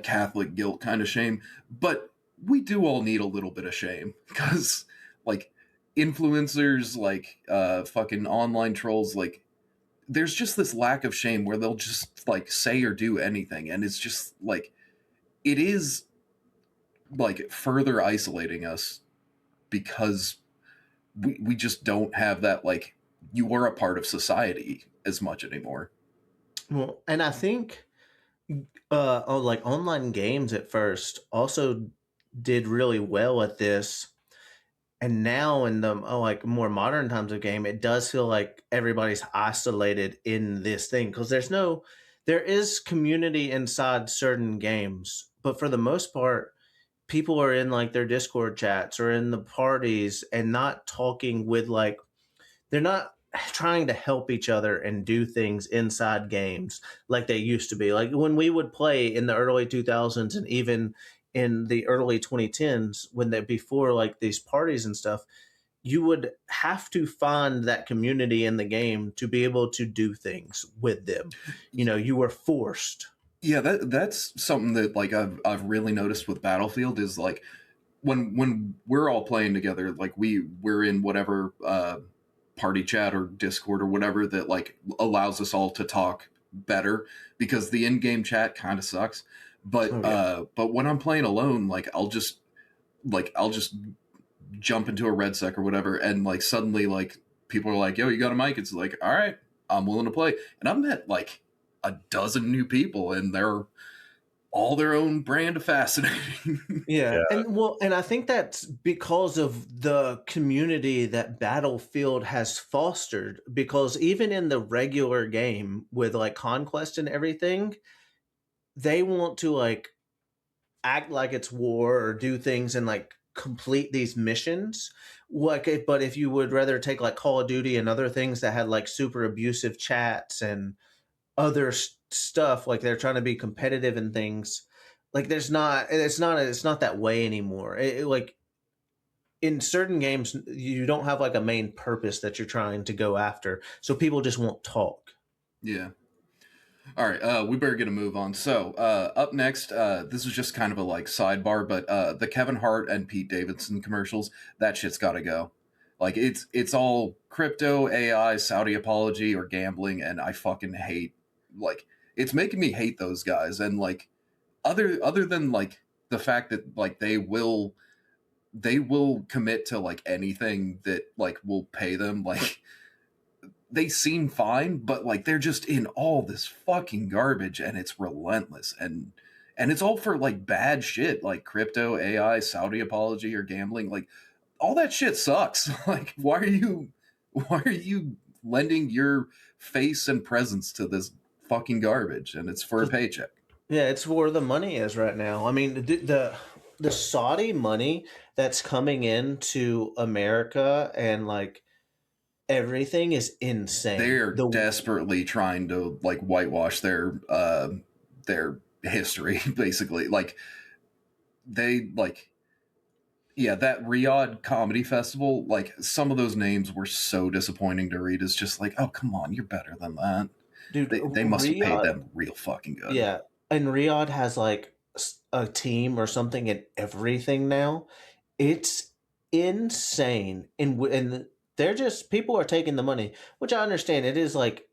Catholic guilt kind of shame, but we do all need a little bit of shame, because like influencers, like fucking online trolls, like there's just this lack of shame where they'll just like say or do anything, and it's just like it is like further isolating us, because we just don't have that, like, you are a part of society as much anymore.
Well, and I think like online games at first also did really well at this, and now in the like more modern times of game, it does feel like everybody's isolated in this thing, because there is community inside certain games, but for the most part people are in like their Discord chats or in the parties and not talking with, like, they're not trying to help each other and do things inside games like they used to be. Like when we would play in the early 2000s and even in the early 2010s, before like these parties and stuff, you would have to find that community in the game to be able to do things with them. You were forced.
Yeah, that's something that like I've really noticed with Battlefield is like when we're all playing together, like we're in whatever party chat or Discord or whatever that like allows us all to talk better, because the in-game chat kind of sucks. But but when I'm playing alone, like I'll just jump into a red sec or whatever, and like suddenly like people are like, yo, you got a mic? It's like, all right, I'm willing to play. And I've met like a dozen new people, and they're all their own brand of fascinating.
Yeah. And I think that's because of the community that Battlefield has fostered, because even in the regular game with like Conquest and everything, they want to like act like it's war or do things and like complete these missions. But if you would rather take like Call of Duty and other things that had like super abusive chats and other stuff, like they're trying to be competitive and things, like it's not that way anymore. Like in certain games you don't have like a main purpose that you're trying to go after, so people just won't talk.
Yeah. All right, we better get a move on. So up next, this is just kind of a like sidebar, but the Kevin Hart and Pete Davidson commercials, that shit's got to go. Like it's all crypto, AI, Saudi apology, or gambling, and I fucking hate, like, it's making me hate those guys. And like other than like the fact that like they will commit to like anything that like will pay them, like they seem fine, but like they're just in all this fucking garbage, and it's relentless, and it's all for like bad shit like crypto, AI, Saudi apology, or gambling. Like all that shit sucks. Like why are you lending your face and presence to this fucking garbage? And it's for a paycheck.
Yeah, it's where the money is right now. I mean, the Saudi money that's coming into America and like everything is insane.
They're desperately trying to like whitewash their history, basically. Like they like, yeah, that Riyadh Comedy Festival, like some of those names were so disappointing to read. It's just like, oh come on, you're better than that.
Dude,
they must have paid them real fucking good.
Yeah, and Riyadh has like a team or something in everything now. It's insane, and they're just, people are taking the money, which I understand. It is like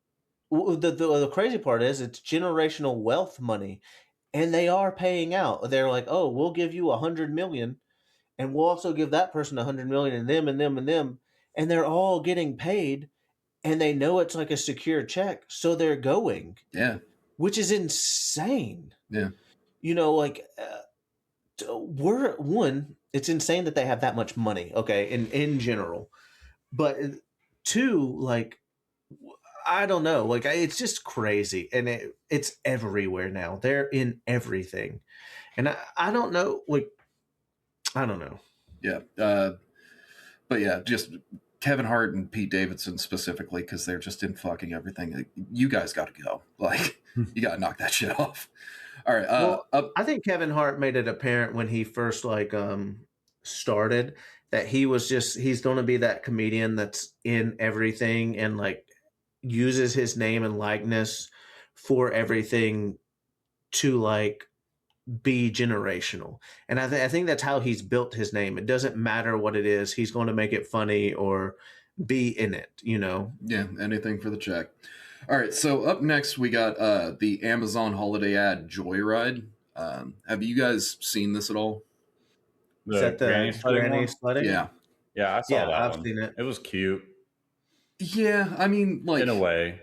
the crazy part is it's generational wealth money, and they are paying out. They're like, oh, we'll give you 100 million, and we'll also give that person 100 million, and them and them and them, and they're all getting paid, and they know it's like a secure check, so they're going.
Yeah,
which is insane.
Yeah,
you know, like it's insane that they have that much money. Okay, in general. But two, like, I don't know, like it's just crazy, and it's everywhere now. They're in everything, and I don't know, like, I don't know.
Yeah, but yeah, just Kevin Hart and Pete Davidson specifically, because they're just in fucking everything. Like, you guys got to go. Like, you got to knock that shit off. All right.
Well, I think Kevin Hart made it apparent when he first like started that he's going to be that comedian that's in everything and like uses his name and likeness for everything to like be generational. And I think that's how he's built his name. It doesn't matter what it is. He's going to make it funny or be in it, you know?
Yeah, anything for the check. All right, so up next we got the Amazon holiday ad Joyride. Have you guys seen this at all?
Is that the granny sledding?
Yeah.
Yeah, I saw that
I've
one.
seen it.
It was cute.
Yeah, I mean, like,
in a way.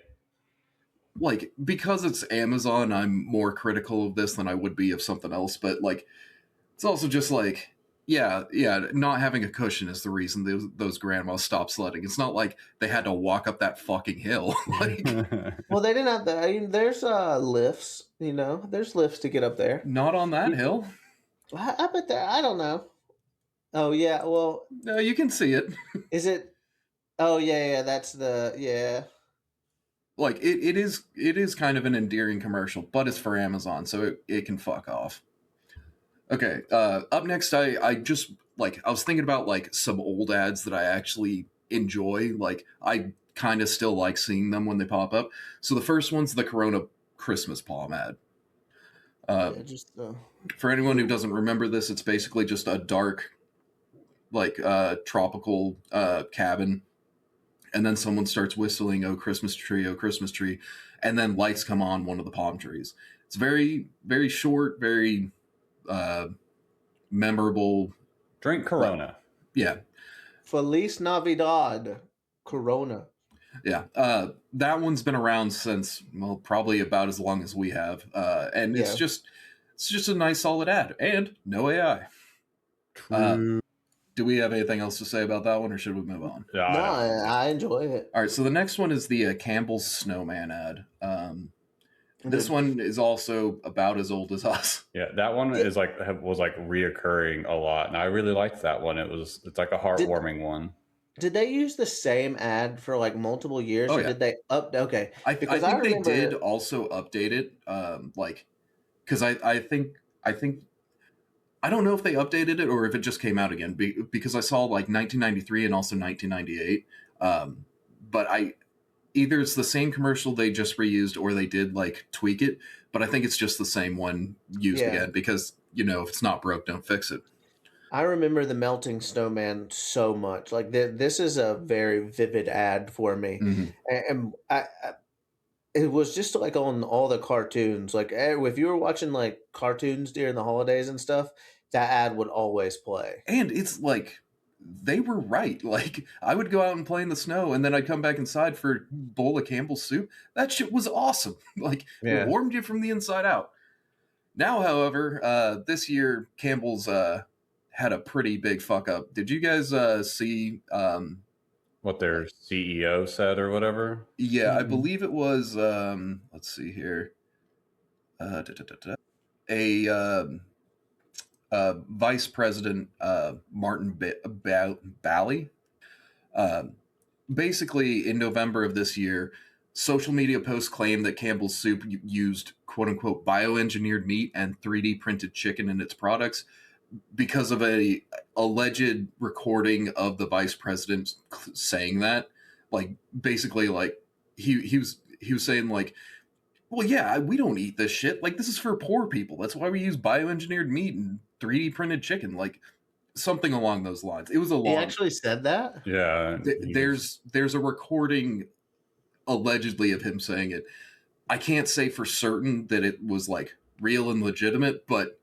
Like, because it's Amazon, I'm more critical of this than I would be of something else. But, like, it's also just like, yeah, not having a cushion is the reason those grandmas stopped sledding. It's not like they had to walk up that fucking hill. Like,
well, they didn't have that. I mean, there's lifts, you know. There's lifts to get up there.
Not on that hill.
I bet there. I don't know. Oh, yeah, well...
No, you can see it.
Is it... Oh, yeah, that's the... Yeah.
Like, it is kind of an endearing commercial, but it's for Amazon, so it can fuck off. Okay, up next, I just, like, I was thinking about, like, some old ads that I actually enjoy. Like, I kind of still like seeing them when they pop up. So the first one's the Corona Christmas palm ad. For anyone who doesn't remember this, it's basically just a dark, like, tropical cabin, and then someone starts whistling, oh Christmas tree, and then lights come on one of the palm trees. It's very, very short, very memorable.
Drink Corona.
Yeah.
Feliz Navidad, Corona.
Yeah. That one's been around since, well, probably about as long as we have. And it's just, It's just a nice, solid ad, and no AI. Do we have anything else to say about that one, or should we move on?
No, I enjoy it.
All right, so the next one is the Campbell's Snowman ad. This one is also about as old as us.
Yeah, that one was reoccurring a lot, and I really liked that one. It's like a heartwarming one.
Did they use the same ad for like multiple years, or did they Okay,
I think they did also update it. Because I think I don't know if they updated it or if it just came out again. Because I saw like 1993 and also 1998. But either it's the same commercial they just reused or they did like tweak it. But I think it's just the same one used again because if it's not broke, don't fix it.
I remember the melting snowman so much. Like this is a very vivid ad for me, and it was just like on all the cartoons. Like if you were watching like cartoons during the holidays and stuff, that ad would always play.
And it's like they were right. Like I would go out and play in the snow, and then I'd come back inside for a bowl of Campbell's soup. That shit was awesome. Like it warmed you from the inside out. Now, however, this year Campbell's had a pretty big fuck up. Did you guys see
what their CEO said or whatever?
Yeah, I believe it was. Let's see here. Vice President Martin Bally. Basically, in November of this year, social media posts claimed that Campbell's Soup used "quote unquote" bioengineered meat and 3D printed chicken in its products, because of a alleged recording of the vice president saying that. Like basically, like he was saying like, well, yeah, we don't eat this shit. Like this is for poor people. That's why we use bioengineered meat and 3D printed chicken. Like something along those lines. It was a long.
He actually said that.
Yeah.
There's a recording allegedly of him saying it. I can't say for certain that it was like real and legitimate, but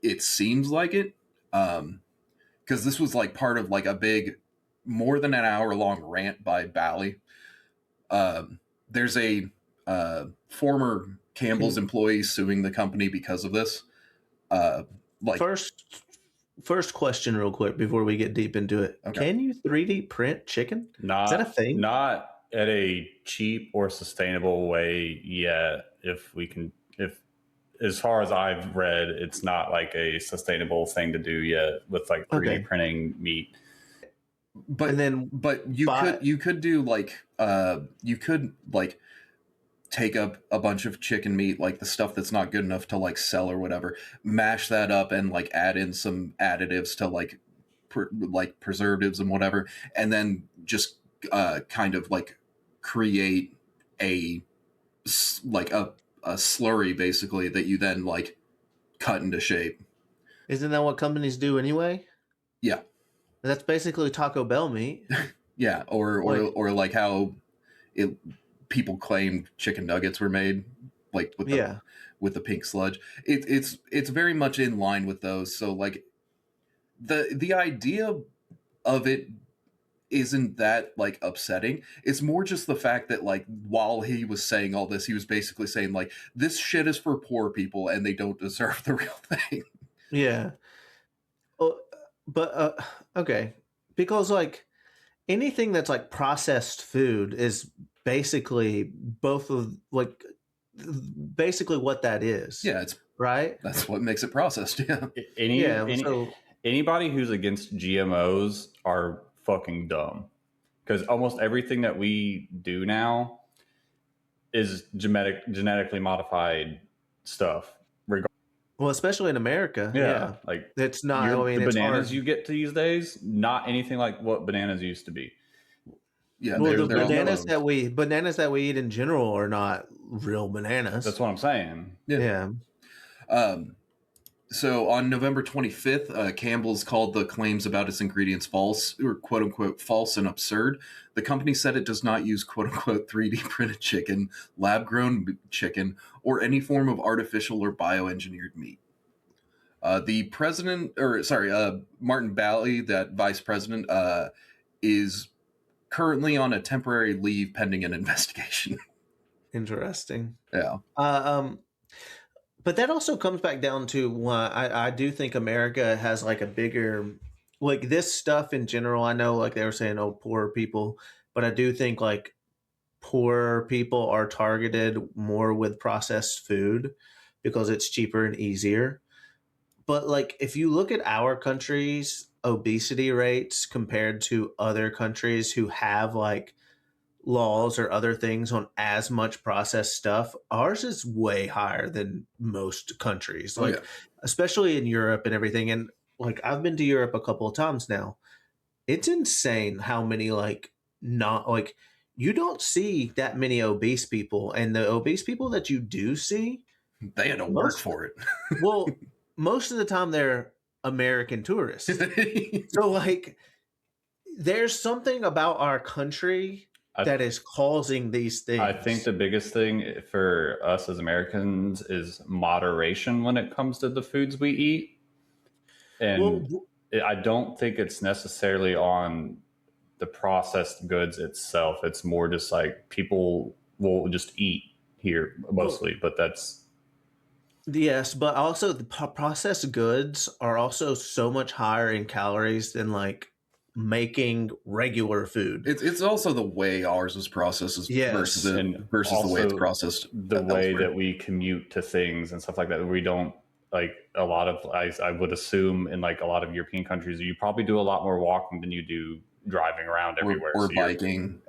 it seems like it, because this was like part of like a big, more than an hour long rant by Bally. There's a former Campbell's employee suing the company because of this.
First question, real quick, before we get deep into it. Okay. Can you 3D print chicken? Is that a thing?
Not at a cheap or sustainable way yet. As far as I've read, it's not like a sustainable thing to do yet with like 3D printing meat.
But you could do like you could like take up a bunch of chicken meat, like the stuff that's not good enough to like sell or whatever, mash that up and like add in some additives to like preservatives and whatever, and then just kind of like create a slurry basically that you then like cut into shape.
Isn't that what companies do anyway?
Yeah.
That's basically Taco Bell meat.
Yeah, or like how people claimed chicken nuggets were made, like with the pink sludge. It's very much in line with those. So like the idea of it isn't that like upsetting. It's more just the fact that like while he was saying all this, he was basically saying like this shit is for poor people and they don't deserve the real thing.
Yeah. But okay, because like anything that's like processed food is basically basically what that is.
Yeah, it's
right.
That's what makes it processed.
Yeah. Anybody who's against GMOs are fucking dumb, because almost everything that we do now is genetically modified stuff.
Well, especially in America. Yeah.
Like
it's not.
The bananas you get these days, not anything like what bananas used to be.
Yeah.
Well, the bananas that we eat in general are not real bananas.
That's what I'm saying.
Yeah.
So on November 25th, Campbell's called the claims about its ingredients false, or quote unquote false and absurd. The company said it does not use quote unquote 3D printed chicken, lab grown chicken, or any form of artificial or bioengineered meat. Martin Bally, that vice president, is currently on a temporary leave pending an investigation.
Interesting.
Yeah.
But that also comes back down to why I do think America has like a bigger, like this stuff in general. I know like they were saying, oh, poor people, but I do think like poor people are targeted more with processed food because it's cheaper and easier. But like if you look at our country's obesity rates compared to other countries who have like laws or other things on as much processed stuff, ours is way higher than most countries.
Oh,
Like
yeah.
especially in Europe and everything. And like I've been to Europe a couple of times now. It's insane how many like not like you don't see that many obese people, and the obese people that you do see,
They had to work for it.
well, most of the time they're American tourists. So like there's something about our country that is causing these things.
I think the biggest thing for us as Americans is moderation when it comes to the foods we eat. And I don't think it's necessarily on the processed goods itself. It's more just like people will just eat here mostly, but that's...
Yes, but also the processed goods are also so much higher in calories than like making regular food.
It's also the way ours is processed versus the way it's processed.
The way that we commute to things and stuff like that. We don't like a lot of, I would assume in like a lot of European countries, you probably do a lot more walking than you do driving around everywhere.
Or biking.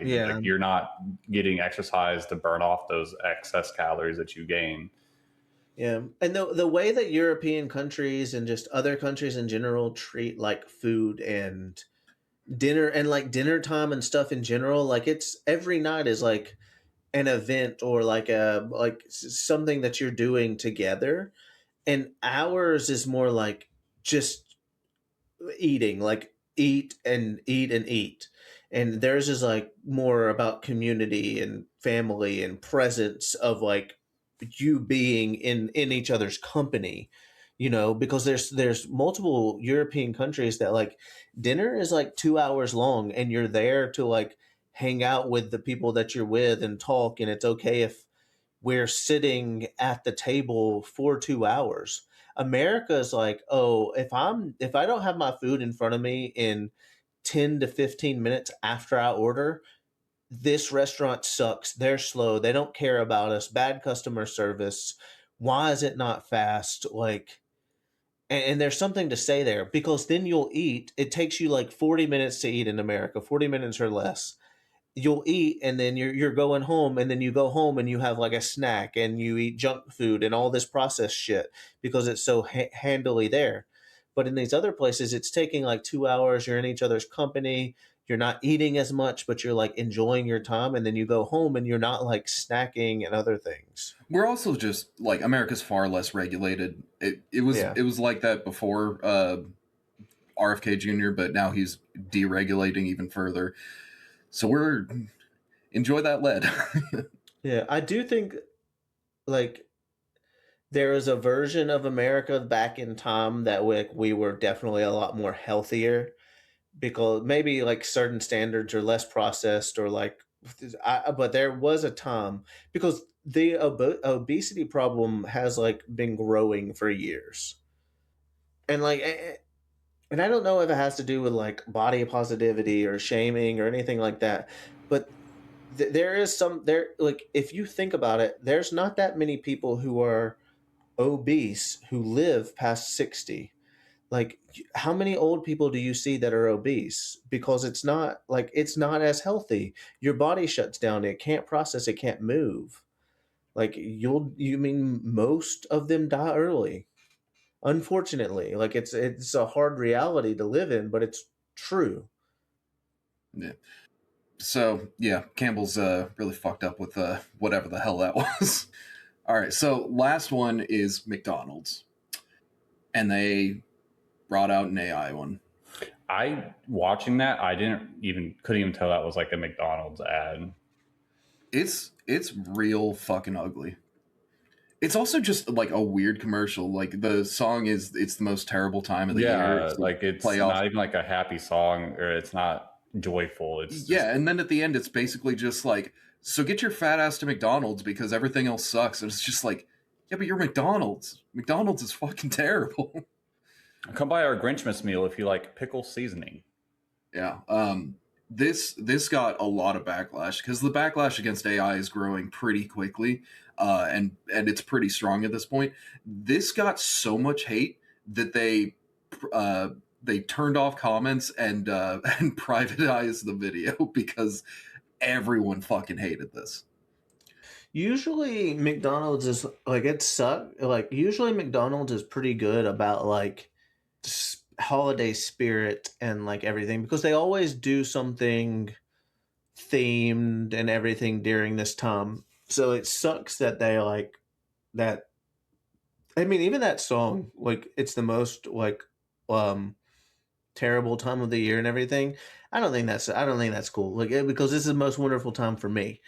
Yeah.
Like you're not getting exercise to burn off those excess calories that you gain.
Yeah. And the way that European countries and just other countries in general treat like food and dinner and like dinner time and stuff in general, like it's every night is like an event or like something that you're doing together. And ours is more like just eating, like eat and eat and eat. And theirs is like more about community and family and presence of like you being in each other's company, you know, because there's multiple European countries that like dinner is like 2 hours long and you're there to like hang out with the people that you're with and talk, and it's okay if we're sitting at the table for 2 hours. America is like, oh, if I don't have my food in front of me in 10 to 15 minutes after I order, this restaurant sucks. They're slow. They don't care about us. Bad customer service. Why is it not fast? Like, and there's something to say there, because then you'll eat. It takes you like 40 minutes to eat in America, 40 minutes or less. You'll eat and then you're going home, and then you go home and you have like a snack and you eat junk food and all this processed shit because it's so handily there. But in these other places, it's taking like 2 hours. You're in each other's company. You're not eating as much, but you're like enjoying your time. And then you go home and you're not like snacking and other things.
We're also just like, America's far less regulated. It was like that before RFK Jr., but now he's deregulating even further. So we're enjoy that lead.
Yeah, I do think like there is a version of America back in time that we were definitely a lot more healthier, because maybe like certain standards are less processed or like, but there was a time, because the obesity problem has like been growing for years. And like, and I don't know if it has to do with like body positivity or shaming or anything like that, but there is like, if you think about it, there's not that many people who are obese who live past 60. Like, how many old people do you see that are obese? Because it's not as healthy. Your body shuts down. It can't process. It can't move. Like you mean most of them die early. Unfortunately, like it's a hard reality to live in, but it's true.
Yeah. So yeah, Campbell's really fucked up with whatever the hell that was. All right, so last one is McDonald's, and they brought out an AI one.
Watching that, couldn't even tell that was like a McDonald's ad.
It's real fucking ugly. It's also just like a weird commercial. Like the song is, it's the most terrible time of the year.
It's not even like a happy song, or it's not joyful. It's
and then at the end, it's basically just like, so get your fat ass to McDonald's because everything else sucks. And it's just like, Yeah, but you're McDonald's. McDonald's is fucking terrible.
Come by our Grinchmas meal if you like pickle seasoning.
Yeah. This got a lot of backlash because the backlash against AI is growing pretty quickly, and it's pretty strong at this point. This got so much hate that they turned off comments and and privatized the video because everyone fucking hated this.
Usually McDonald's is like it sucked. Like usually McDonald's is pretty good about like holiday spirit and like everything because they always do something themed and everything during this time. So it sucks that they like that. I mean, even that song, like it's the most like terrible time of the year and everything. I don't think that's cool. Like because this is the most wonderful time for me.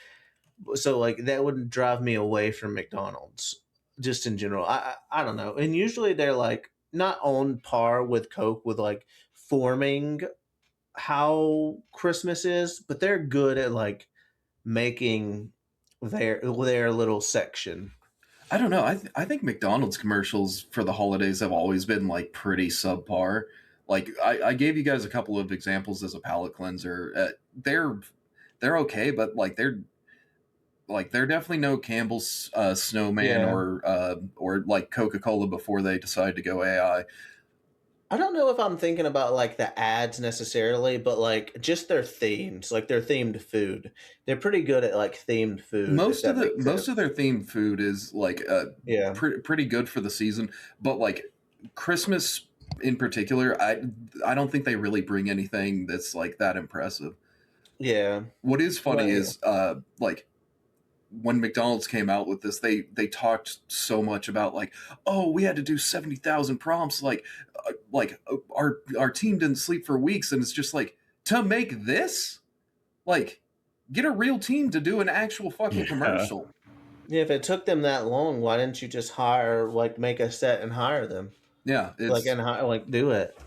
So like that would drive me away from McDonald's just in general. I don't know. And usually they're like not on par with Coke with like forming how Christmas is, but they're good at like making their little section.
I don't know. I think McDonald's commercials for the holidays have always been like pretty subpar. Like I gave you guys a couple of examples as a palate cleanser. They're okay, but like they're definitely no Campbell's Snowman or like Coca-Cola before they decided to go AI.
I don't know if I'm thinking about like the ads necessarily, but like just their themes, like their themed food. They're pretty good at like themed food.
Most of their themed food is like pretty good for the season, but like Christmas in particular, I don't think they really bring anything that's like that impressive.
Yeah.
What is funny is like when McDonald's came out with this, they talked so much about like, oh, we had to do 70,000 prompts, like our team didn't sleep for weeks, and it's just like to make this, like, get a real team to do an actual fucking commercial.
Yeah, if it took them that long, why didn't you just make a set and hire them?
Yeah,
do it.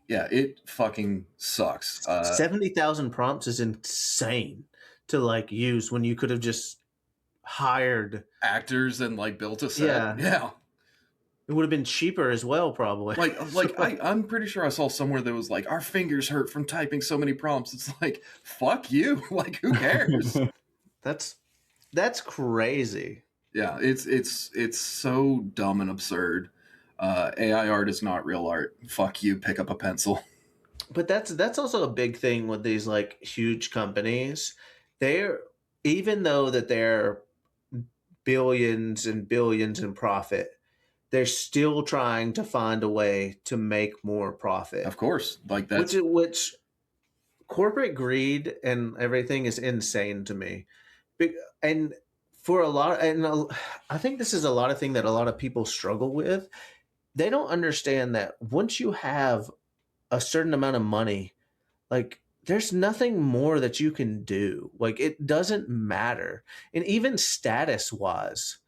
Yeah, it fucking sucks.
70,000 prompts is insane to like use when you could have just hired
actors and like built a set. Yeah.
It would have been cheaper as well, probably.
I'm pretty sure I saw somewhere that was like, our fingers hurt from typing so many prompts. It's like, fuck you. Like, who cares?
That's crazy.
Yeah, it's so dumb and absurd. AI art is not real art. Fuck you, pick up a pencil.
But that's also a big thing with these like huge companies. Even though that they're billions and billions in profit, they're still trying to find a way to make more profit.
Of course, like that.
Which corporate greed and everything is insane to me. And for I think this is a lot of thing that a lot of people struggle with. They don't understand that once you have a certain amount of money, like there's nothing more that you can do. Like it doesn't matter. And even status wise,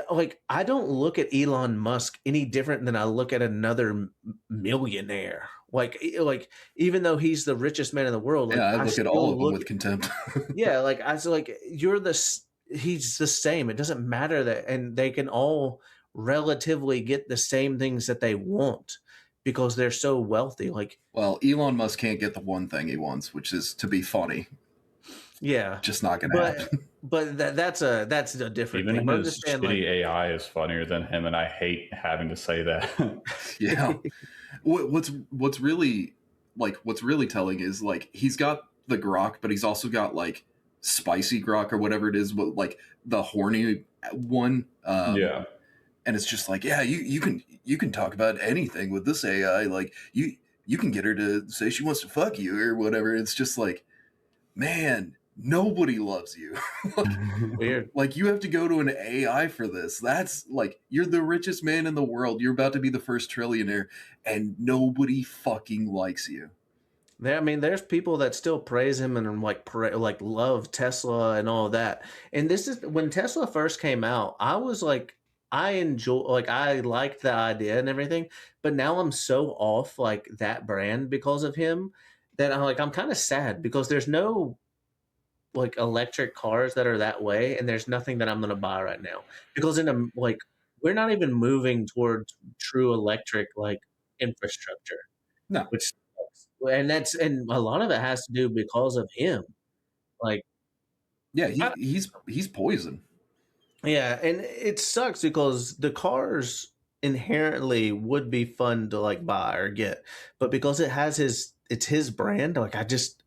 like I don't look at Elon Musk any different than I look at another millionaire. Like even though he's the richest man in the world, like,
I look at all of them with contempt.
Yeah, like I was like, he's the same. It doesn't matter and they can all relatively get the same things that they want because they're so wealthy. Like,
well, Elon Musk can't get the one thing he wants, which is to be funny.
Yeah,
just not gonna happen.
But that's a different
thing.
Even
his shitty AI is funnier than him, and I hate having to say that.
Yeah. What's really telling is like he's got the grok, but he's also got like spicy grok or whatever it is, but like the horny one.
Yeah.
And it's just like, yeah, you can talk about anything with this AI. Like you can get her to say she wants to fuck you or whatever. It's just like, man, nobody loves you.
Weird.
Like you have to go to an AI for this. That's like, you're the richest man in the world. You're about to be the first trillionaire and nobody fucking likes you.
I mean, there's people that still praise him and like love Tesla and all that. And this is when Tesla first came out, I was like, I liked the idea and everything, but now I'm so off like that brand because of him that I'm kind of sad because there's no like electric cars that are that way, and there's nothing that I'm gonna buy right now because we're not even moving towards true electric like infrastructure,
No.
which sucks. And a lot of it has to do because of him. Like,
Yeah, he's poison.
yeah, and it sucks because the cars inherently would be fun to like buy or get, but because it's his brand, like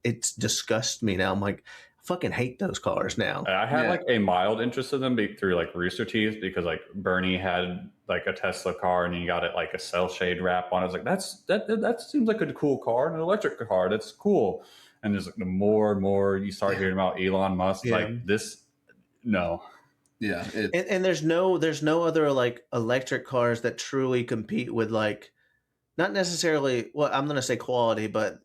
it's disgusts me now. I'm like, I fucking hate those cars now.
I had
Yeah.
like a mild interest in them through like Rooster Teeth because like Bernie had like a Tesla car and he got it like a cell shade wrap on. I was like, that seems like a cool car, an electric car. That's cool. And there's like the more and more you start hearing about Elon Musk,
Yeah.
like this, no.
Yeah,
And there's no other like electric cars that truly compete with like not necessarily well, I'm gonna say quality, but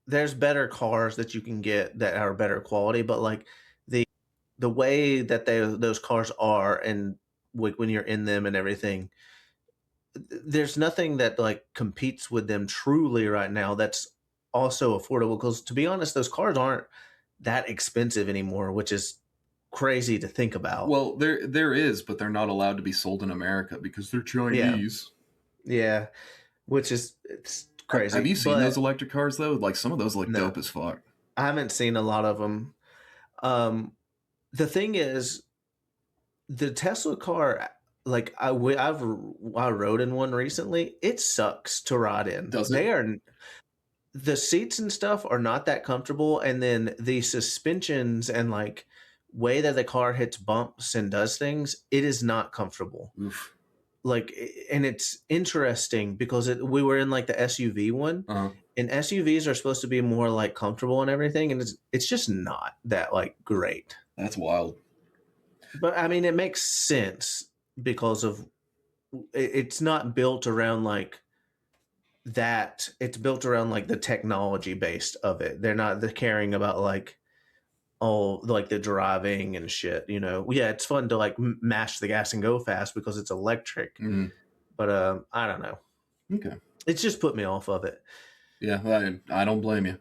there's better cars that you can get that are better quality, but like the way that those cars are and when you're in them and everything, there's nothing that like competes with them truly right now that's also affordable because to be honest those cars aren't that expensive anymore, which is crazy to think about.
well, there is, but they're not allowed to be sold in America because they're Chinese.
Yeah, which is it's crazy.
Have you seen
But
those electric cars though? Like some of those look
No.
dope as fuck.
I haven't seen a lot of them. The thing is, the Tesla car, like I rode in one recently. It sucks to ride in.
Does it?
The seats and stuff are not that comfortable, and then the suspensions and like way that the car hits bumps and does things, it is not comfortable.
Oof.
Like, and it's interesting because we were in like the SUV one,
Uh-huh.
and SUVs are supposed to be more like comfortable and everything, and it's just not that like great.
That's wild.
But I mean, it makes sense because of it's not built around like that. It's built around like the technology based of it. They're not caring about like like the driving and shit. You know, yeah, it's fun to like mash the gas and go fast because it's electric.
Mhm.
But I don't know.
Okay.
It's just put me off of it.
Yeah, I don't blame you.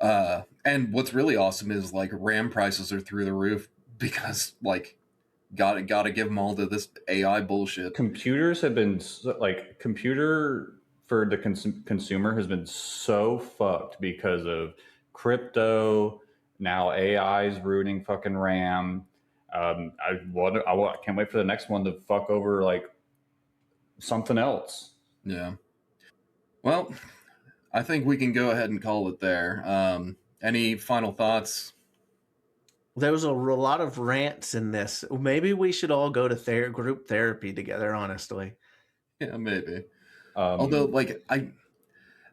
And what's really awesome is like RAM prices are through the roof because like gotta give them all to this AI bullshit.
Computers have been like computer for the consumer has been so fucked because of crypto. Now AI is ruining fucking RAM. I can't wait for the next one to fuck over like something else.
Yeah. Well, I think we can go ahead and call it there. Any final thoughts?
There was a lot of rants in this. Maybe we should all go to group therapy together. Honestly,
Yeah, maybe. Although, like,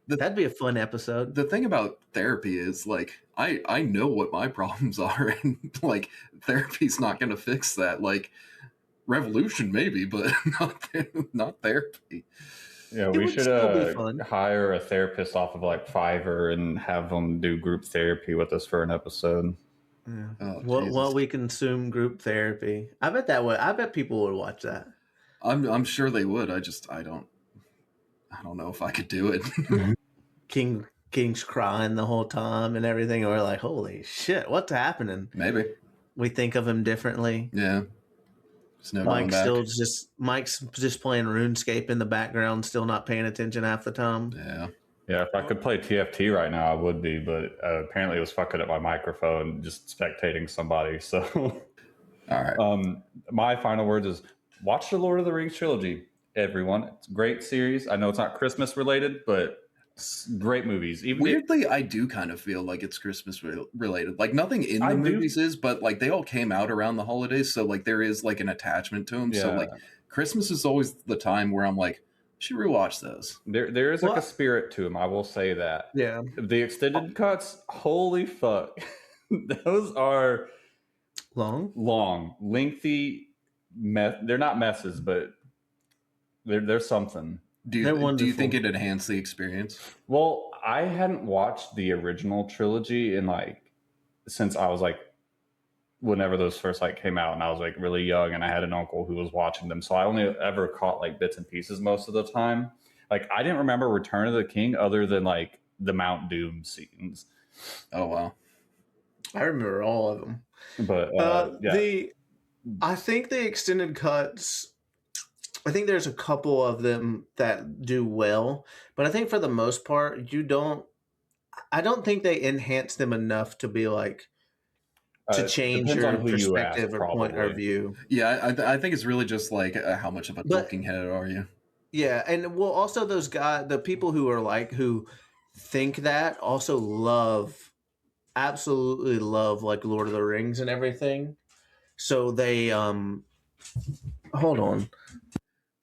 that'd be a fun episode.
The thing about therapy is, like, I know what my problems are, and like, therapy's not going to fix that. Like, revolution maybe, but not therapy.
Yeah, we should hire a therapist off of like Fiverr and have them do group therapy with us for an episode.
Yeah.
Oh,
While we consume group therapy, I bet people would watch that.
I'm sure they would. I don't know if I could do it.
King's crying the whole time and everything, and we're like, holy shit, what's happening?
Maybe
we think of him differently.
Yeah. No
Mike's just playing RuneScape in the background, still not paying attention half the time.
Yeah, if I could play TFT right now, I would be, but apparently it was fucking up my microphone, just spectating somebody. So,
all right.
My final words is watch the Lord of the Rings trilogy, everyone. It's a great series. I know it's not Christmas related, but great movies.
Weirdly, I do kind of feel like it's Christmas related. Like nothing in the movies is, but like they all came out around the holidays, so like there is like an attachment to them. Yeah. So like Christmas is always the time where I'm like, I should rewatch those.
There is like a spirit to them. I will say that.
Yeah.
The extended cuts, holy fuck, those are long, lengthy. They're not messes, but they're something.
Do you think it enhanced the experience?
Well, I hadn't watched the original trilogy in like since I was like whenever those first like came out, and I was like really young, and I had an uncle who was watching them, so I only ever caught like bits and pieces most of the time. Like I didn't remember Return of the King other than like the Mount Doom scenes.
Oh wow.
I remember all of them.
But yeah.
I think the extended cuts, I think there's a couple of them that do well, but I think for the most part, I don't think they enhance them enough to be like, to change
depends
your
on who you ask,
perspective or point of
probably.
view.
Yeah, I think it's really just like how much of a
But-
talking head are you?
Yeah, and well, also those guys, the people who are like, who think that also absolutely love like Lord of the Rings and everything. So they, hold on.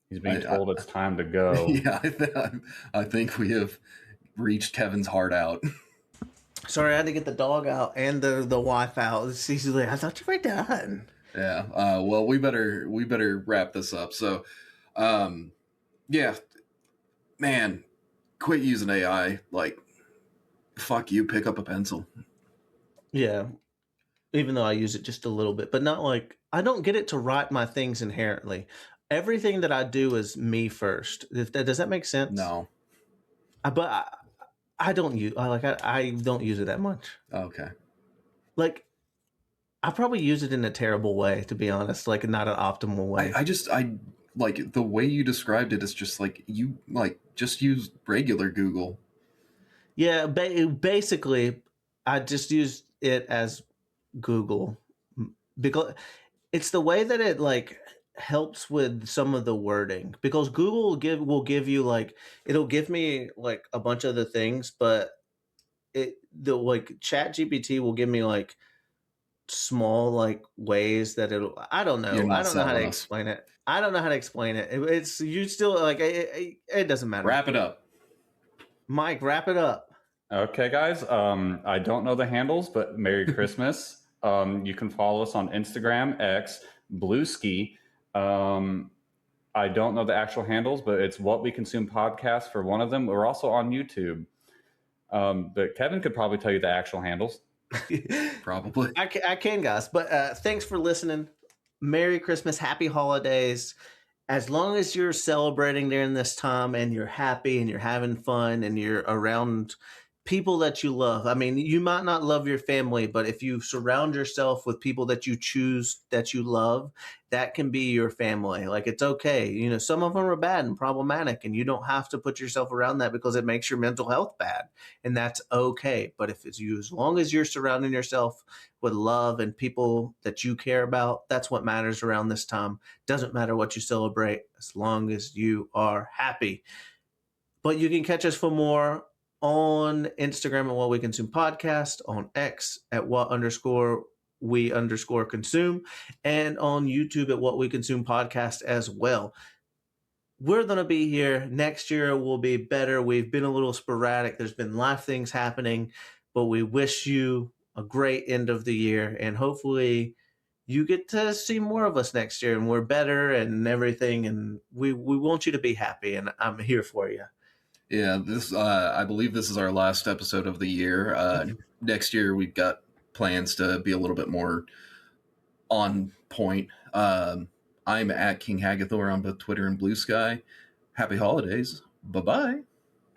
He's being told it's time to go.
Yeah, I think we have reached Kevin's heart out.
Sorry, I had to get the dog out and the wife out. She's like, I thought you were done.
Yeah. Well, we better wrap this up. So, yeah, man, quit using AI. Like, fuck you. Pick up a pencil.
Yeah. Even though I use it just a little bit, but not like, I don't get it to write my things inherently. Everything that I do is me first. Does that make sense?
No.
But I don't use, I don't use it that much.
Okay.
Like, I probably use it in a terrible way, to be honest, like not an optimal way.
I like the way you described it is just like you like just use regular Google.
Yeah, basically, I just use it as Google because it's the way that it like helps with some of the wording, because Google will give you like, it'll give me like a bunch of the things, but the like Chat GPT will give me like small like ways that it'll, I don't know how to explain it. I don't know how to explain it. It's, you still like, it doesn't matter.
Wrap it up,
Mike. Wrap it up.
Okay, guys. I don't know the handles, but Merry Christmas. You can follow us on Instagram, X, Blueski. I don't know the actual handles, but it's What We Consume Podcast for one of them. We're also on YouTube. But Kevin could probably tell you the actual handles.
Probably.
I can, guys. But thanks for listening. Merry Christmas, happy holidays. As long as you're celebrating during this time and you're happy and you're having fun and you're around people that you love. I mean, you might not love your family, but if you surround yourself with people that you choose, that you love, that can be your family. Like, it's okay. You know, some of them are bad and problematic, and you don't have to put yourself around that because it makes your mental health bad, and that's okay. But if it's you, as long as you're surrounding yourself with love and people that you care about, that's what matters around this time. Doesn't matter what you celebrate, as long as you are happy. But you can catch us for more on Instagram at What We Consume Podcast, on X at @what_we_consume, and on YouTube at What We Consume Podcast as well. We're going to be here. Next year will be better. We've been a little sporadic. There's been life things happening, but we wish you a great end of the year, and hopefully you get to see more of us next year, and we're better and everything, and we want you to be happy, and I'm here for you.
Yeah, this I believe this is our last episode of the year. Next year we've got plans to be a little bit more on point. I'm at King Hagathor on both Twitter and Blue Sky. Happy holidays. Bye-bye.